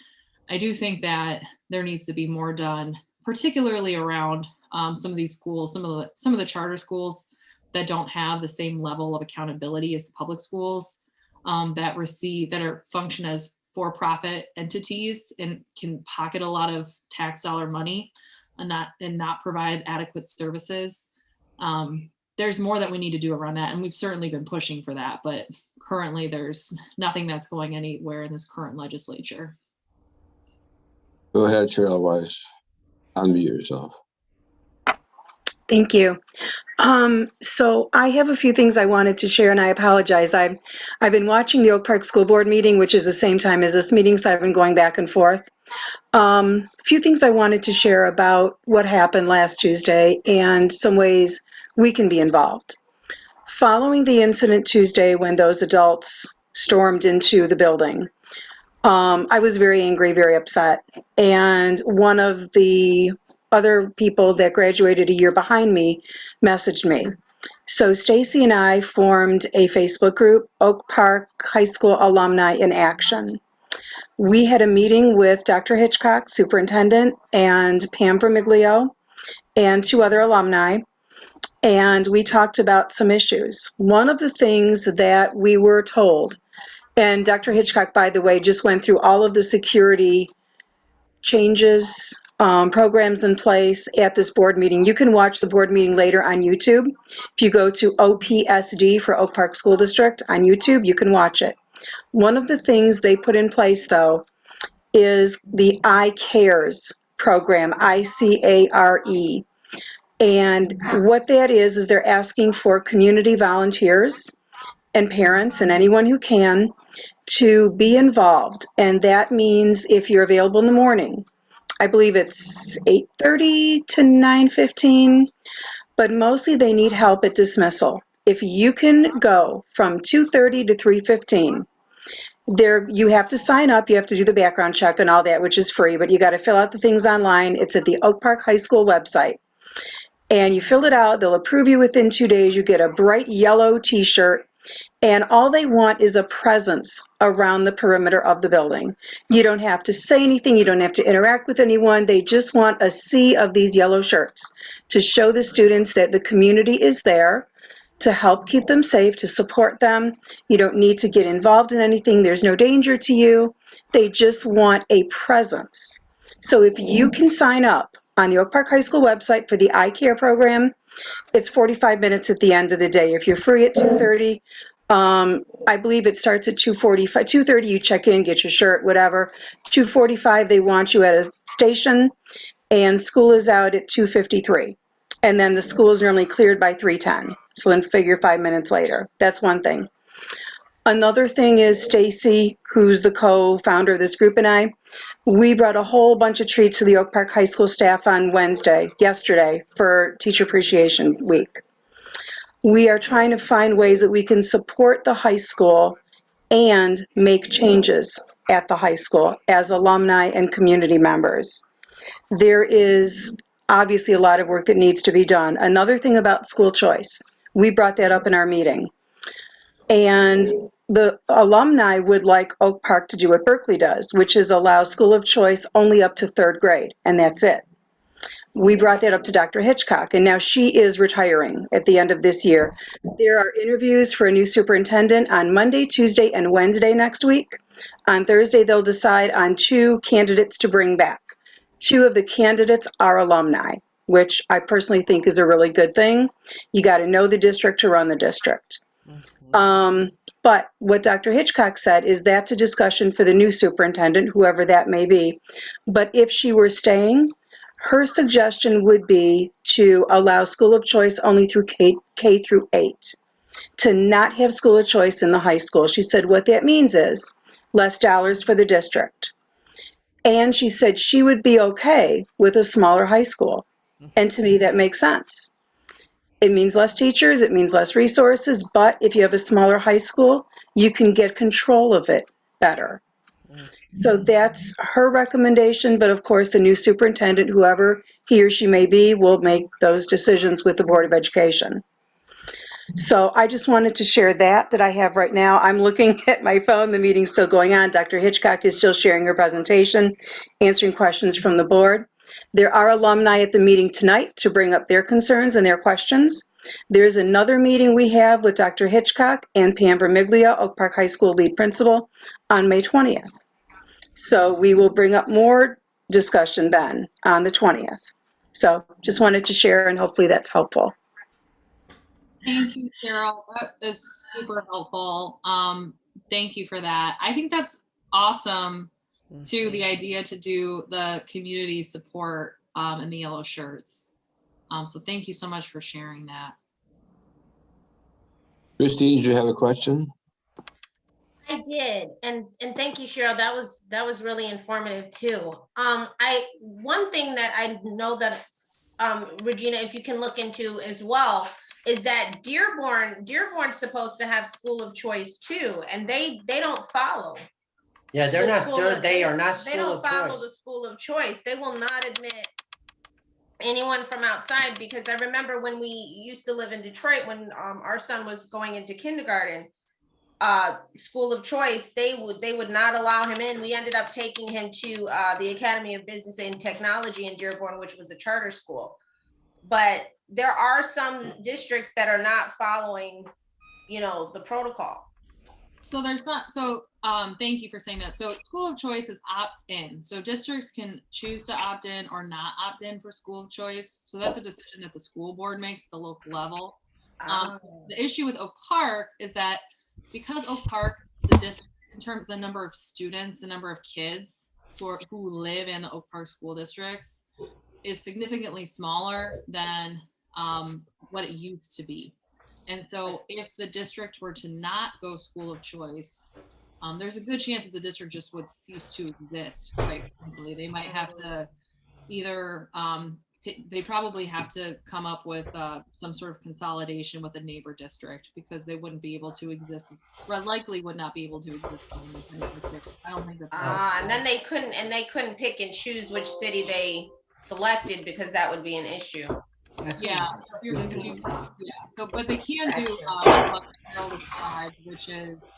I do think that there needs to be more done, particularly around some of these schools, some of the charter schools that don't have the same level of accountability as the public schools, that function as for-profit entities and can pocket a lot of tax dollar money and not provide adequate services. There's more that we need to do around that, and we've certainly been pushing for that, but currently there's nothing that's going anywhere in this current legislature. Go ahead, Cheryl Weiss. Unmute yourself. Thank you. So I have a few things I wanted to share, and I apologize. I've been watching the Oak Park School Board meeting, which is the same time as this meeting, so I've been going back and forth. A few things I wanted to share about what happened last Tuesday and some ways we can be involved. Following the incident Tuesday when those adults stormed into the building, I was very angry, very upset. And one of the other people that graduated a year behind me messaged me. So Stacy and I formed a Facebook group, Oak Park High School Alumni in Action. We had a meeting with Dr. Hitchcock, superintendent, and Pam Vermiglio, and 2 other alumni, and we talked about some issues. One of the things that we were told, and Dr. Hitchcock, by the way, just went through all of the security changes, programs in place at this board meeting. You can watch the board meeting later on YouTube. If you go to OPSD for Oak Park School District on YouTube, you can watch it. One of the things they put in place, though, is the iCares program, ICARE. And what that is they're asking for community volunteers and parents and anyone who can to be involved. And that means if you're available in the morning, I believe it's 8:30 to 9:15, but mostly they need help at dismissal. If you can go from 2:30 to 3:15, you have to sign up, you have to do the background check and all that, which is free, but you got to fill out the things online. It's at the Oak Park High School website. And you fill it out, they'll approve you within 2 days. You get a bright yellow t-shirt, and all they want is a presence around the perimeter of the building. You don't have to say anything, you don't have to interact with anyone. They just want a sea of these yellow shirts to show the students that the community is there to help keep them safe, to support them. You don't need to get involved in anything. There's no danger to you. They just want a presence. So if you can sign up on the Oak Park High School website for the eye care program, it's 45 minutes at the end of the day. If you're free at 2:30, I believe it starts at 2:45. 2:30 you check in, get your shirt, whatever. 2:45 they want you at a station, and school is out at 2:53. And then the school is normally cleared by 3:10. So then figure 5 minutes later. That's one thing. Another thing is Stacy, who's the co-founder of this group, and we brought a whole bunch of treats to the Oak Park High School staff on yesterday, for Teacher Appreciation Week. We are trying to find ways that we can support the high school and make changes at the high school as alumni and community members. There is obviously a lot of work that needs to be done. Another thing about school choice, we brought that up in our meeting. And the alumni would like Oak Park to do what Berkeley does, which is allow school of choice only up to 3rd grade, and that's it. We brought that up to Dr. Hitchcock, and now she is retiring at the end of this year. There are interviews for a new superintendent on Monday, Tuesday, and Wednesday next week. On Thursday, they'll decide on 2 candidates to bring back. 2 of the candidates are alumni, which I personally think is a really good thing. You got to know the district to run the district. But what Dr. Hitchcock said is that's a discussion for the new superintendent, whoever that may be. But if she were staying, her suggestion would be to allow school of choice only through K through 8, to not have school of choice in the high school. She said what that means is less dollars for the district. And she said she would be okay with a smaller high school. And to me, that makes sense. It means less teachers, it means less resources, but if you have a smaller high school, you can get control of it better. So that's her recommendation, but of course the new superintendent, whoever he or she may be, will make those decisions with the Board of Education. So I just wanted to share that I have right now. I'm looking at my phone, the meeting's still going on. Dr. Hitchcock is still sharing her presentation, answering questions from the board. There are alumni at the meeting tonight to bring up their concerns and their questions. There's another meeting we have with Dr. Hitchcock and Pam Vermiglia, Oak Park High School lead principal, on May 20th. So we will bring up more discussion then on the 20th. So just wanted to share, and hopefully that's helpful. Thank you, Cheryl. That is super helpful. Thank you for that. I think that's awesome too, the idea to do the community support in the yellow shirts. So thank you so much for sharing that. Christine, do you have a question? I did, and thank you, Cheryl. That was really informative too. One thing that I know that Regina, if you can look into as well, is that Dearborn's supposed to have school of choice too, and they don't follow. Yeah, they are not school of choice. They don't follow the school of choice. They will not admit anyone from outside, because I remember when we used to live in Detroit, when our son was going into kindergarten, school of choice, they would not allow him in. We ended up taking him to the Academy of Business and Technology in Dearborn, which was a charter school. But there are some districts that are not following, the protocol. So there's not, so thank you for saying that. So school of choice is opt-in. So districts can choose to opt in or not opt in for school of choice. So that's a decision that the school board makes at the local level. The issue with Oak Park is that because Oak Park, the district, in terms of the number of students, the number of kids who live in the Oak Park school districts, is significantly smaller than what it used to be. And so if the district were to not go school of choice, there's a good chance that the district just would cease to exist. Quite frankly, they might have to either they probably have to come up with some sort of consolidation with a neighbor district, because they wouldn't be able to exist, likely would not be able to exist in the district. I don't think that's And then they couldn't pick and choose which city they selected, because that would be an issue. yeah. So but they can do what Cheryl described, which is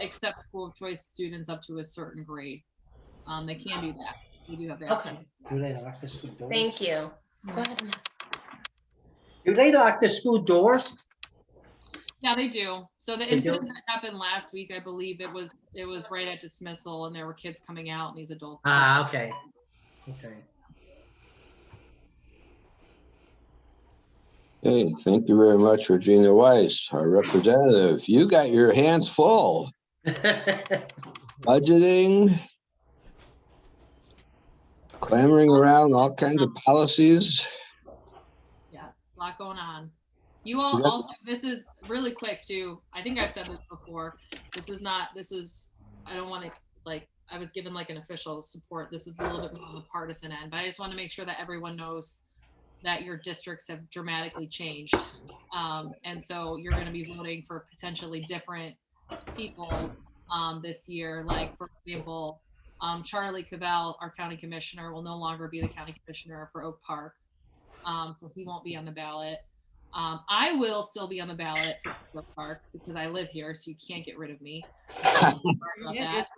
accept school of choice students up to a certain grade. They can do that. They do have that option. Do they lock the school doors? Thank you. Go ahead. Do they lock the school doors? Yeah, they do. So the They do? incident that happened last week, I believe it was right at dismissal, and there were kids coming out, and these adults. Okay. Okay. Hey, thank you very much, Regina Weiss, our representative. You got your hands full. Budgeting, clamoring around all kinds of policies. Yes, a lot going on. You all also, this is really quick too. I think I've said this before. I don't want to, like, I was given like an official support. This is a little bit more on the partisan end, but I just want to make sure that everyone knows that your districts have dramatically changed. And so you're going to be voting for potentially different people this year. Like, for example, Charlie Cavell, our county commissioner, will no longer be the county commissioner for Oak Park. So he won't be on the ballot. I will still be on the ballot for Oak Park because I live here, so you can't get rid of me. Sorry about that.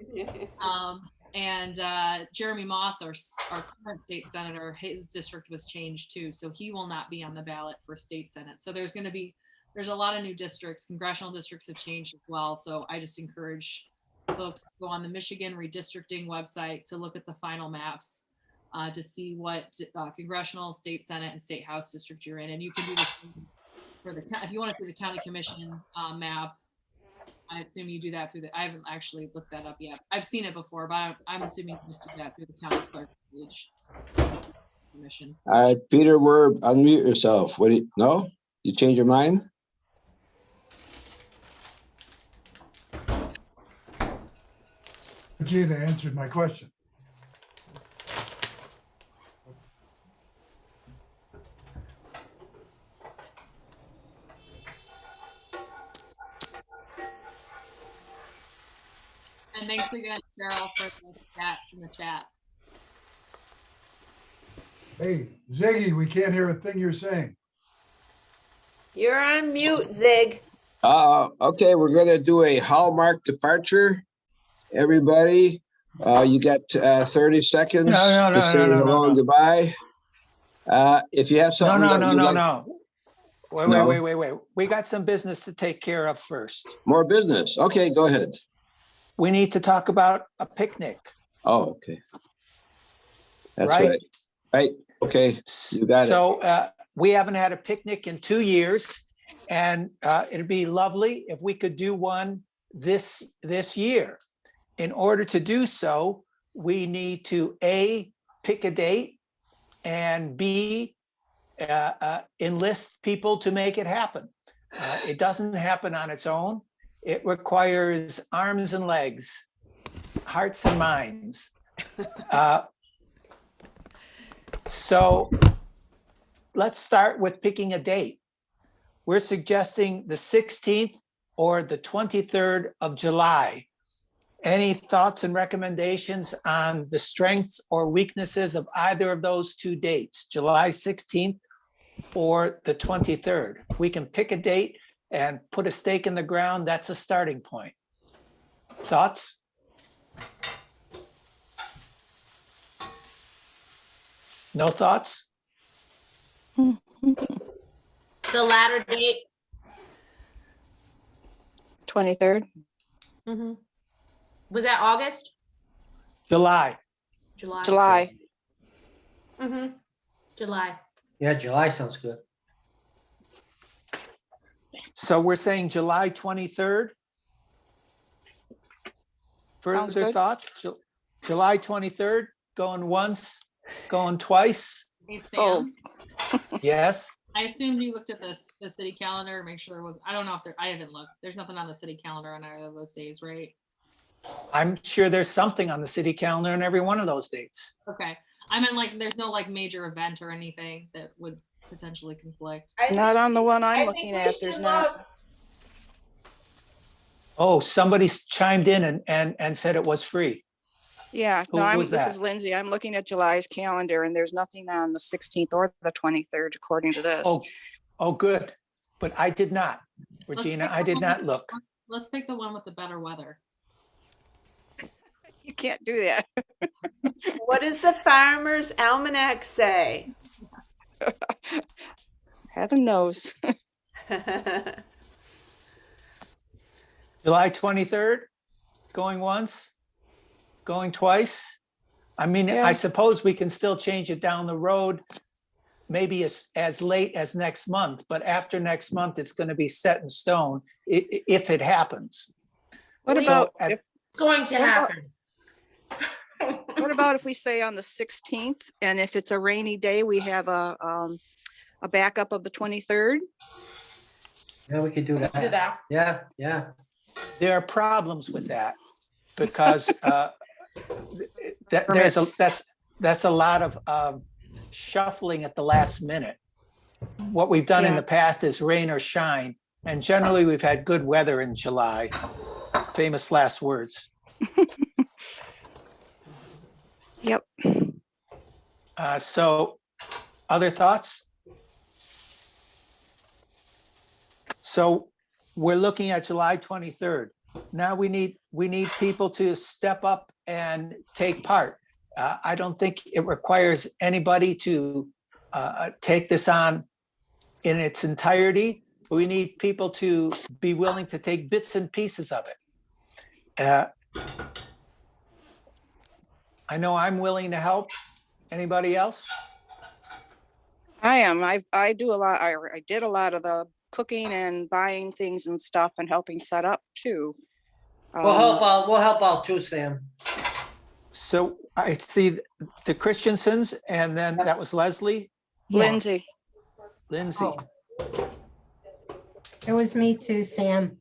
And Jeremy Moss, our current state senator, his district was changed too, so he will not be on the ballot for state senate. So there's a lot of new districts. Congressional districts have changed as well. So I just encourage folks to go on the Michigan redistricting website to look at the final maps to see what congressional, state senate, and state house district you're in. And you can do this for if you want to see the county commission map. I assume you do that through I haven't actually looked that up yet. I've seen it before, but I'm assuming you just do that through the county clerk page. Commission. All right, Peter, unmute yourself. No? You change your mind? Regina answered my question. And thanks again, Cheryl, for the stats in the chat. Hey, Ziggy, we can't hear a thing you're saying. You're on mute, Zig. Okay, we're gonna do a hallmark departure. Everybody, you got 30 seconds to say hello and goodbye. If you have something. No. Wait. We got some business to take care of first. More business. Okay, go ahead. We need to talk about a picnic. Oh, okay. That's right. Right. Okay. You got it. So we haven't had a picnic in 2 years, and it'd be lovely if we could do one this year. In order to do so, we need to A, pick a date, and B, enlist people to make it happen. It doesn't happen on its own. It requires arms and legs, hearts and minds. So let's start with picking a date. We're suggesting the 16th or the 23rd of July. Any thoughts and recommendations on the strengths or weaknesses of either of those two dates, July 16th or the 23rd? If we can pick a date and put a stake in the ground, that's a starting point. Thoughts? No thoughts? The latter date. 23rd. Mm-hmm. Was that August? July. July. Mm-hmm. July. Yeah, July sounds good. So we're saying July 23rd. Sounds Further good. thoughts? July 23rd, going once, going twice? Hey, Sold. Sam, Yes. I assumed you looked at the city calendar, make sure there was, I don't know if there, I haven't looked. There's nothing on the city calendar on either of those days, right? I'm sure there's something on the city calendar on every one of those dates. Okay. I meant like, there's no like major event or anything that would potentially conflict. Not on the one I'm I looking think we at. should There's not. look. Oh, somebody chimed in and said it was free. Yeah, Who no, was this that? is Lindsay. I'm looking at July's calendar and there's nothing on the 16th or the 23rd, according to this. Oh, good. But I did not. Let's Regina, pick I the did one not with- look. Let's pick the one with the better weather. You can't do that. What does the Farmer's Almanac say? Heaven knows. July 23rd, going once, going twice. I mean, Yeah. I suppose we can still change it down the road, maybe as late as next month, but after next month, it's going to be set in stone if it happens. What So about at- if, It's going to What about- happen. what about if we say on the 16th, and if it's a rainy day, we have a backup of the 23rd? Yeah, we could do Do that. that. Yeah, yeah. There are problems with that because Permits. that's a lot of shuffling at the last minute. What we've done in Yeah. the past is rain or shine, and generally we've had good weather in July. Famous last words. Yep. So other thoughts? So we're looking at July 23rd. Now we need people to step up and take part. I don't think it requires anybody to take this on in its entirety. We need people to be willing to take bits and pieces of it. I know I'm willing to help. Anybody else? I am. I do a lot. I did a lot of the cooking and buying things and stuff and helping set up too. We'll help out. We'll help out too, Sam. So I see the Christiansens, and then that was Leslie, Lindsay. Lindsay. It was me too, Sam.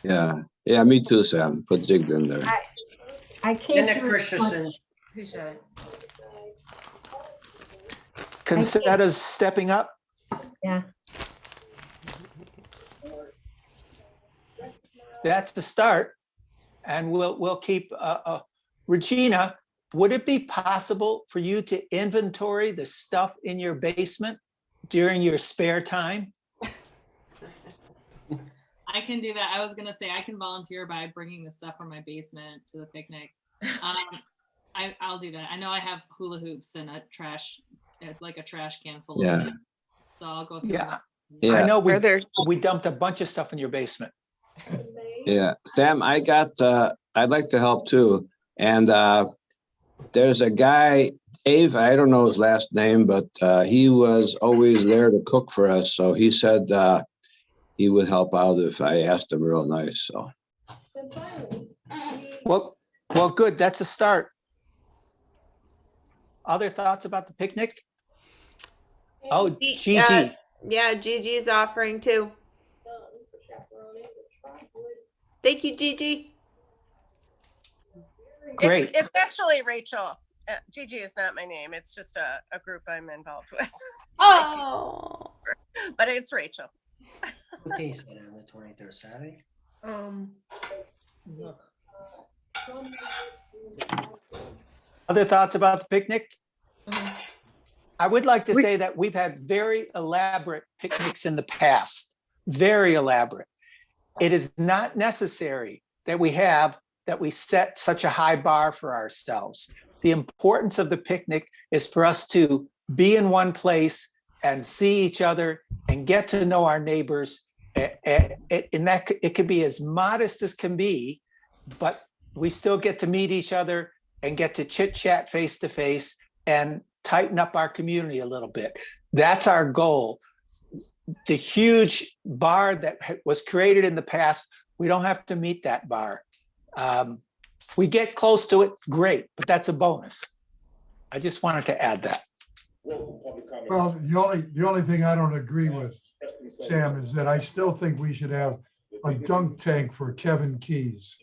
Yeah, me too, Sam. Put Zig in there. I And can't the do as Christensen. much. Who said it? Concetta's stepping up. Yeah. That's the start. And we'll keep, Regina, would it be possible for you to inventory the stuff in your basement during your spare time? I can do that. I was gonna say I can volunteer by bringing the stuff from my basement to the picnic. I'll do that. I know I have hula hoops and a trash, like a trash can full of Yeah. things. So I'll go through. Yeah. them. I Yeah, know Are there? we dumped a bunch of stuff in your basement. yeah. Sam, I'd like to help too. And there's a guy, Dave, I don't know his last name, but he was always there to cook for us. So he said he would help out if I asked him real nice. So Well, good. That's a start. Other thoughts about the picnic? Oh, Gigi. Yeah, Gigi's offering too. Thank you, Gigi. Great. It's actually Rachel. Gigi is not my name. It's just a group I'm involved with. Oh. But it's Rachel. What day is it on the 23rd, Saturday? Look. Other thoughts about the picnic? I would like to say that we've had very elaborate picnics in the past, very elaborate. It is not necessary that we set such a high bar for ourselves. The importance of the picnic is for us to be in one place and see each other and get to know our neighbors. And that it could be as modest as can be, but we still get to meet each other and get to chit chat face to face and tighten up our community a little bit. That's our goal. The huge bar that was created in the past, we don't have to meet that bar. If we get close to it, great, but that's a bonus. I just wanted to add that. Well, the only thing I don't agree with, Sam, is that I still think we should have a dunk tank for Kevin Keys.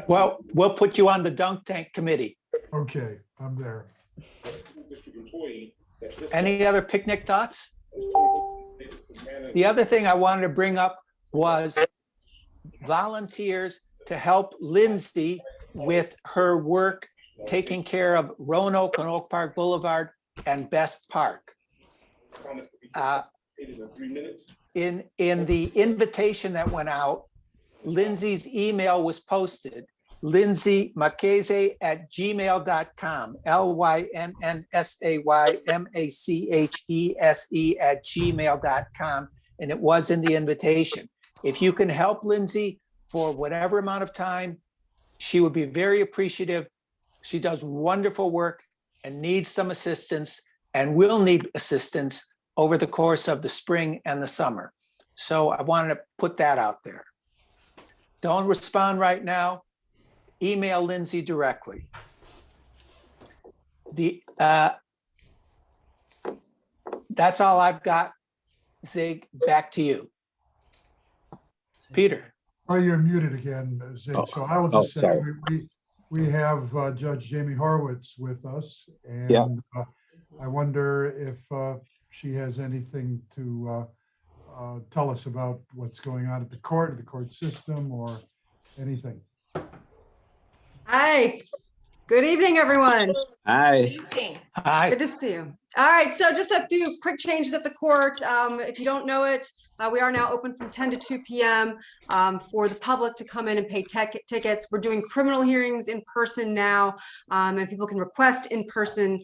Well, we'll put you on the dunk tank committee. Okay, I'm there. Any other picnic thoughts? The other thing I wanted to bring up was volunteers to help Lindsay with her work taking care of Roanoke and Oak Park Boulevard and Best Park. In the invitation that went out, Lindsay's email was posted, lindsaymackese@gmail.com, LYNNSAYMACHESE@gmail.com, and it was in the invitation. If you can help Lindsay for whatever amount of time, she would be very appreciative. She does wonderful work and needs some assistance and will need assistance over the course of the spring and the summer. So I wanted to put that out there. Don't respond right now. Email Lindsay directly. That's all I've got. Zig, back to you. Peter. Oh, you're muted again, Zig. So I will just say sorry. we have Judge Jamie Horowitz with us, and Yeah. I wonder if she has anything to tell us about what's going on at the court system, or anything. Hi, good evening, everyone. Hi. Hi. Good to see you. All right, so just a few quick changes at the court. If you don't know it, we are now open from 10 to 2 p.m. For the public to come in and pay tickets. We're doing criminal hearings in person now, and people can request in-person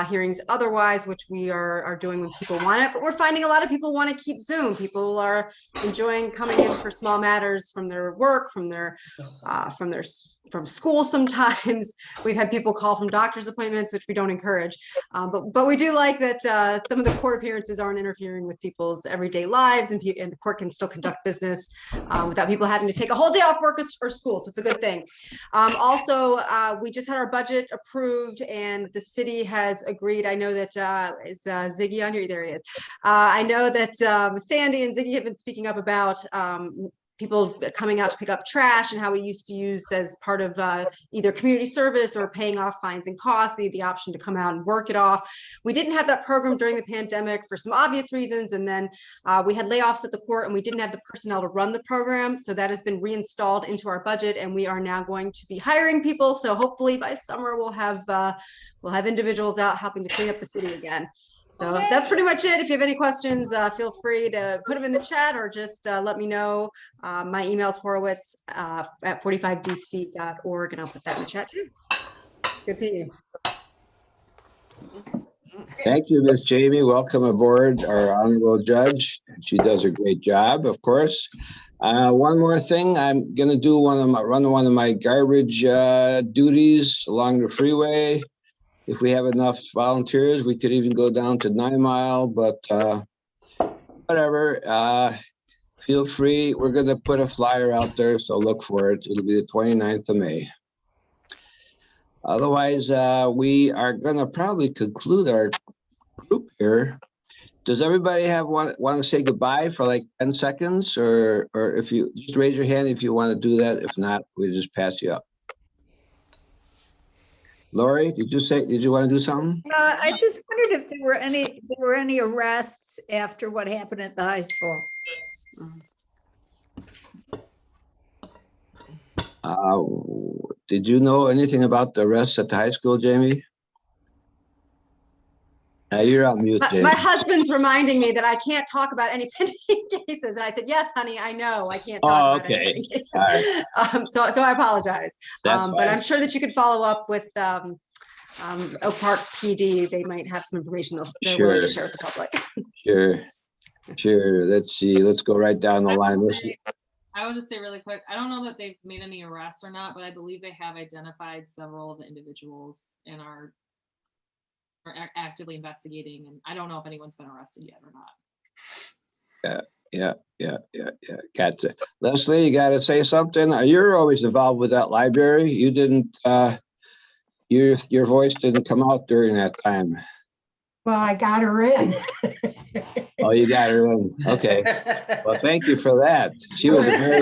hearings otherwise, which we are doing when people want it. But we're finding a lot of people want to keep Zoom. People are enjoying coming in for small matters from their work, from school sometimes. We've had people call from doctor's appointments, which we don't encourage. But we do like that some of the court appearances aren't interfering with people's everyday lives, and the court can still conduct business without people having to take a whole day off work or school. So it's a good thing. Also, we just had our budget approved, and the city has agreed. I know that is Ziggy on here? There he is. I know that Sandy and Ziggy have been speaking up about people coming out to pick up trash, and how we used to use as part of either community service or paying off fines and costs, the option to come out and work it off. We didn't have that program during the pandemic for some obvious reasons, and then we had layoffs at the court, and we didn't have the personnel to run the program. So that has been reinstalled into our budget, and we are now going to be hiring people. So hopefully by summer we'll have individuals out helping to clean up the city again. So that's pretty much it. If you have any questions, feel free to put them in the chat, or just let me know. My email is horowitz at 45dc.org, and I'll put that in the chat too. Good seeing you. Thank you, Miss Jamie. Welcome aboard, our honorable judge. She does a great job, of course. One more thing, I'm gonna do run one of my garbage duties along the freeway. If we have enough volunteers, we could even go down to 9 Mile, but whatever. Feel free. We're going to put a flyer out there, so look for it. It'll be the 29th of May. Otherwise, we are going to probably conclude our group here. Does everybody want to say goodbye for like 10 seconds? Or if you just raise your hand if you want to do that. If not, we'll just pass you up. Lori, did you want to do something? I just wondered if there were any arrests after what happened at the high school. Did you know anything about the arrests at the high school, Jamie? You're on mute, Jamie. My husband's reminding me that I can't talk about any pending cases, and I said, "Yes, honey, I know I can't talk about any pending cases." Right. So I apologize. But I'm sure that you could follow up with Oak Park PD. They might have some information they're willing to share with the public. Sure. Let's see. Let's go right down the line. I will just say really quick, I don't know that they've made any arrests or not, but I believe they have identified several of the individuals and are actively investigating, and I don't know if anyone's been arrested yet or not. Yeah. Gotcha. Leslie, you got to say something. You're always involved with that library. You didn't Your voice didn't come out during that time. Well, I got her in. Oh, you got her in. Okay. Well, thank you for that. She was a very,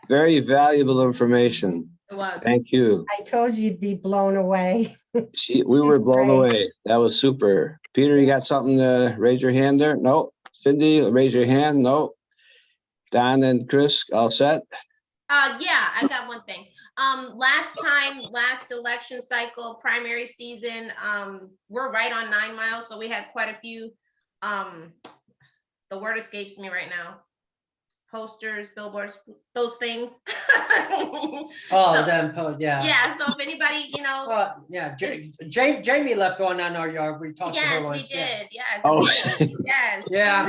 very valuable information. It was. Thank you. I told you you'd be blown away. We were blown great. away. That was super. Peter, you got something to raise your hand there? No. Cindy, raise your hand. No. Don and Chris, all set? Yeah, I got one thing. Last election cycle, primary season, we're right on 9 miles, so we had quite a few, the word escapes me right now. Posters, billboards, those things. Oh, So- yeah. Yeah, so if anybody, Yeah, Jamie left one on our yard. We talked to her yes, we once. Yeah. did, yes. Oh. Yes. Yeah,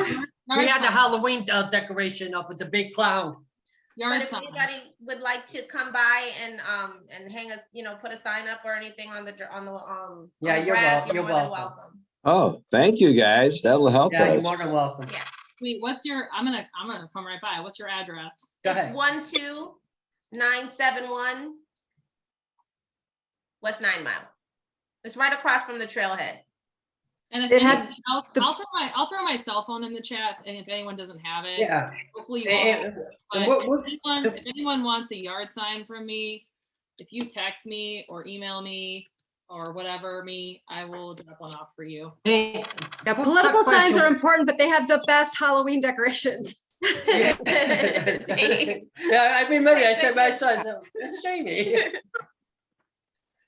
we Yard had the sign. Halloween decoration up with the big clown. But Yard if sign. anybody would like to come by and hang us, put a sign up or anything on the Yeah, on the you're grass, welcome. you're You're more than welcome. welcome. Oh, thank you guys. That'll help Yeah, you're us. more than welcome. Yeah. Wait, what's your, I'm gonna come right by. What's your address? Go It's ahead. 12971 West 9 Mile. It's right across from the trailhead. And if It had anything, I'll throw my cell phone in the chat, and if anyone doesn't have it, Yeah. hopefully you And- won't. and But what- if anyone wants a yard sign from me, if you text me or email me or whatever I will drop one off for you. Hey, Yeah, quick political signs question. are important, but they have the best Halloween decorations. Yeah, I remember I said my son, it's Jamie.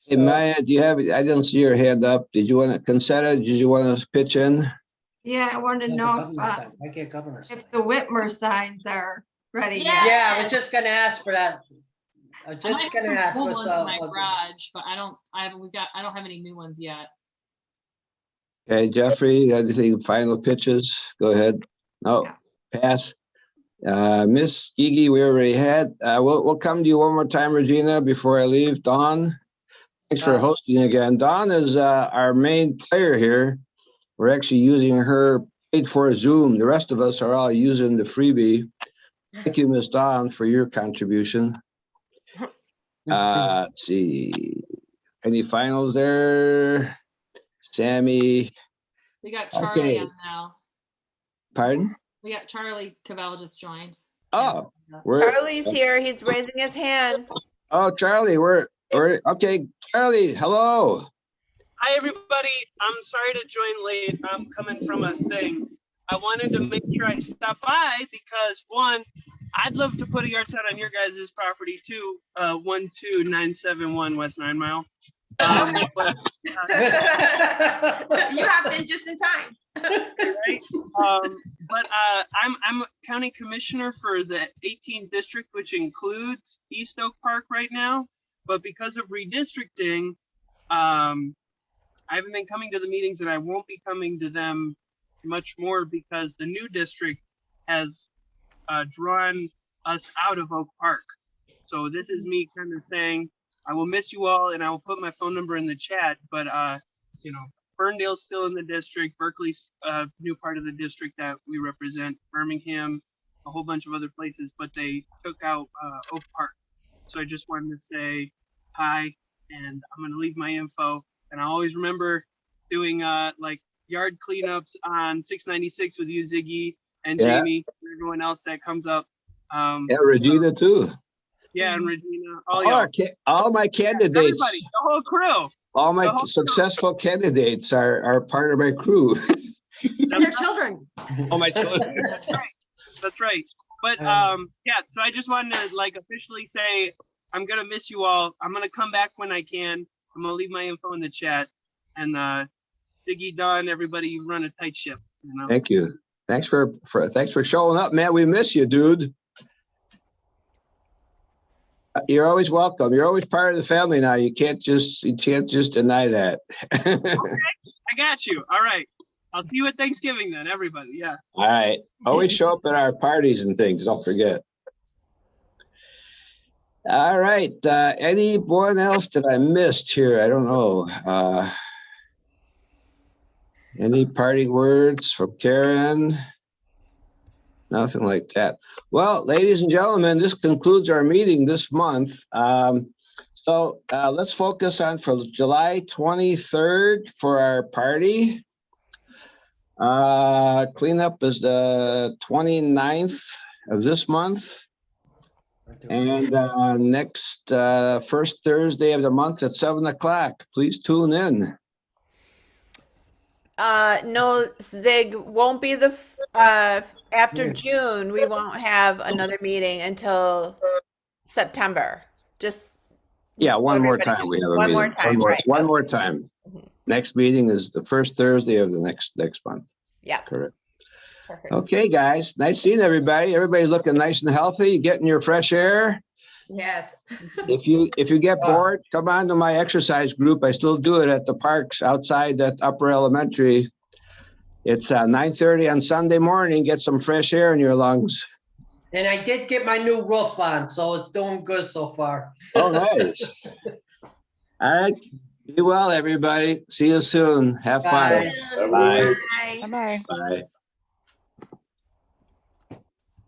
Hey, Maya, I didn't see your hand up. Did you want to consider, did you want to pitch in? Yeah, I wanted to know I get governor. if the Whitmer signs are ready. Yeah. yet. Yeah, I was just gonna ask for that. I was just gonna ask for what's my garage, but I don't have any new ones yet. Okay, Jeffrey, anything final pitches? Go ahead. No, pass. Miss Gigi, we already had. We'll come to you one more time, Regina, before I leave. Dawn, thanks for hosting again. Dawn is our main player here. We're actually using her paid for Zoom. The rest of us are all using the freebie. Thank you, Miss Dawn, for your contribution. Let's see. Any finals there? Sammy. We got Charlie Okay. on now. Pardon? We got Charlie Cavell just joined. Oh, Charlie's here. He's raising his hand. Oh, Charlie, we're okay. Charlie, hello. Hi, everybody. I'm sorry to join late. I'm coming from a thing. I wanted to make sure I stop by because, one, I'd love to put a yard sign on your guys' property too, 12971 West 9 Mile. But, You hopped in just in time. right? But I'm county commissioner for the 18th district, which includes East Oak Park right now. But because of redistricting, I haven't been coming to the meetings, and I won't be coming to them much more because the new district has drawn us out of Oak Park. So this is me kind of saying, I will miss you all, and I will put my phone number in the chat. But Ferndale's still in the district. Berkeley's a new part of the district that we represent. Birmingham, a whole bunch of other places, but they took out Oak Park. So I just wanted to say hi, and I'm gonna leave my info. And I always remember doing like yard cleanups on 696 with you, Ziggy, and Yeah. Jamie, and everyone else that comes up. Yeah, Regina too. Yeah, and Regina. All my candidates. Everybody, the whole crew. All my The whole successful candidates are part of my crew. And their children. All my children. That's right. But yeah, so I just wanted to like officially say I'm gonna miss you all. I'm gonna come back when I can. I'm gonna leave my info in the chat. And Ziggy, Don, everybody, you've run a tight ship. You know? Thank you. Thanks for showing up, man. We miss you, dude. You're always welcome. You're always part of the family now. You can't just deny that. Okay, I got you. All right. I'll see you at Thanksgiving then, everybody. Yeah. All right. Always show up at our parties and things. Don't forget. All right. Anyone else that I missed here? I don't know. Any parting words from Karen? Nothing like that. Well, ladies and gentlemen, this concludes our meeting this month. Some So let's focus on for July 23rd for our party. Cleanup is the 29th of this month. And next first Thursday of the month at 7 o'clock. Please tune in. No, Zig, won't be the after June. We won't have another meeting until September. Just Yeah, so one more everybody time. knows. We have a One meeting. more time, right? One more time. Next meeting is the first Thursday of the next month. Yeah. Correct. Perfect. Okay, guys. Nice seeing everybody. Everybody's looking nice and healthy, getting your fresh air. Yes. If you get bored, come on to my exercise group. I still do it at the parks outside that upper elementary. It's 9:30 on Sunday morning. Get some fresh air in your lungs. And I did get my new roof on, so it's doing good so far. Oh, nice. All right. Be well, everybody. See you soon. Have fun. Bye. Bye. Bye. Bye-bye. Bye.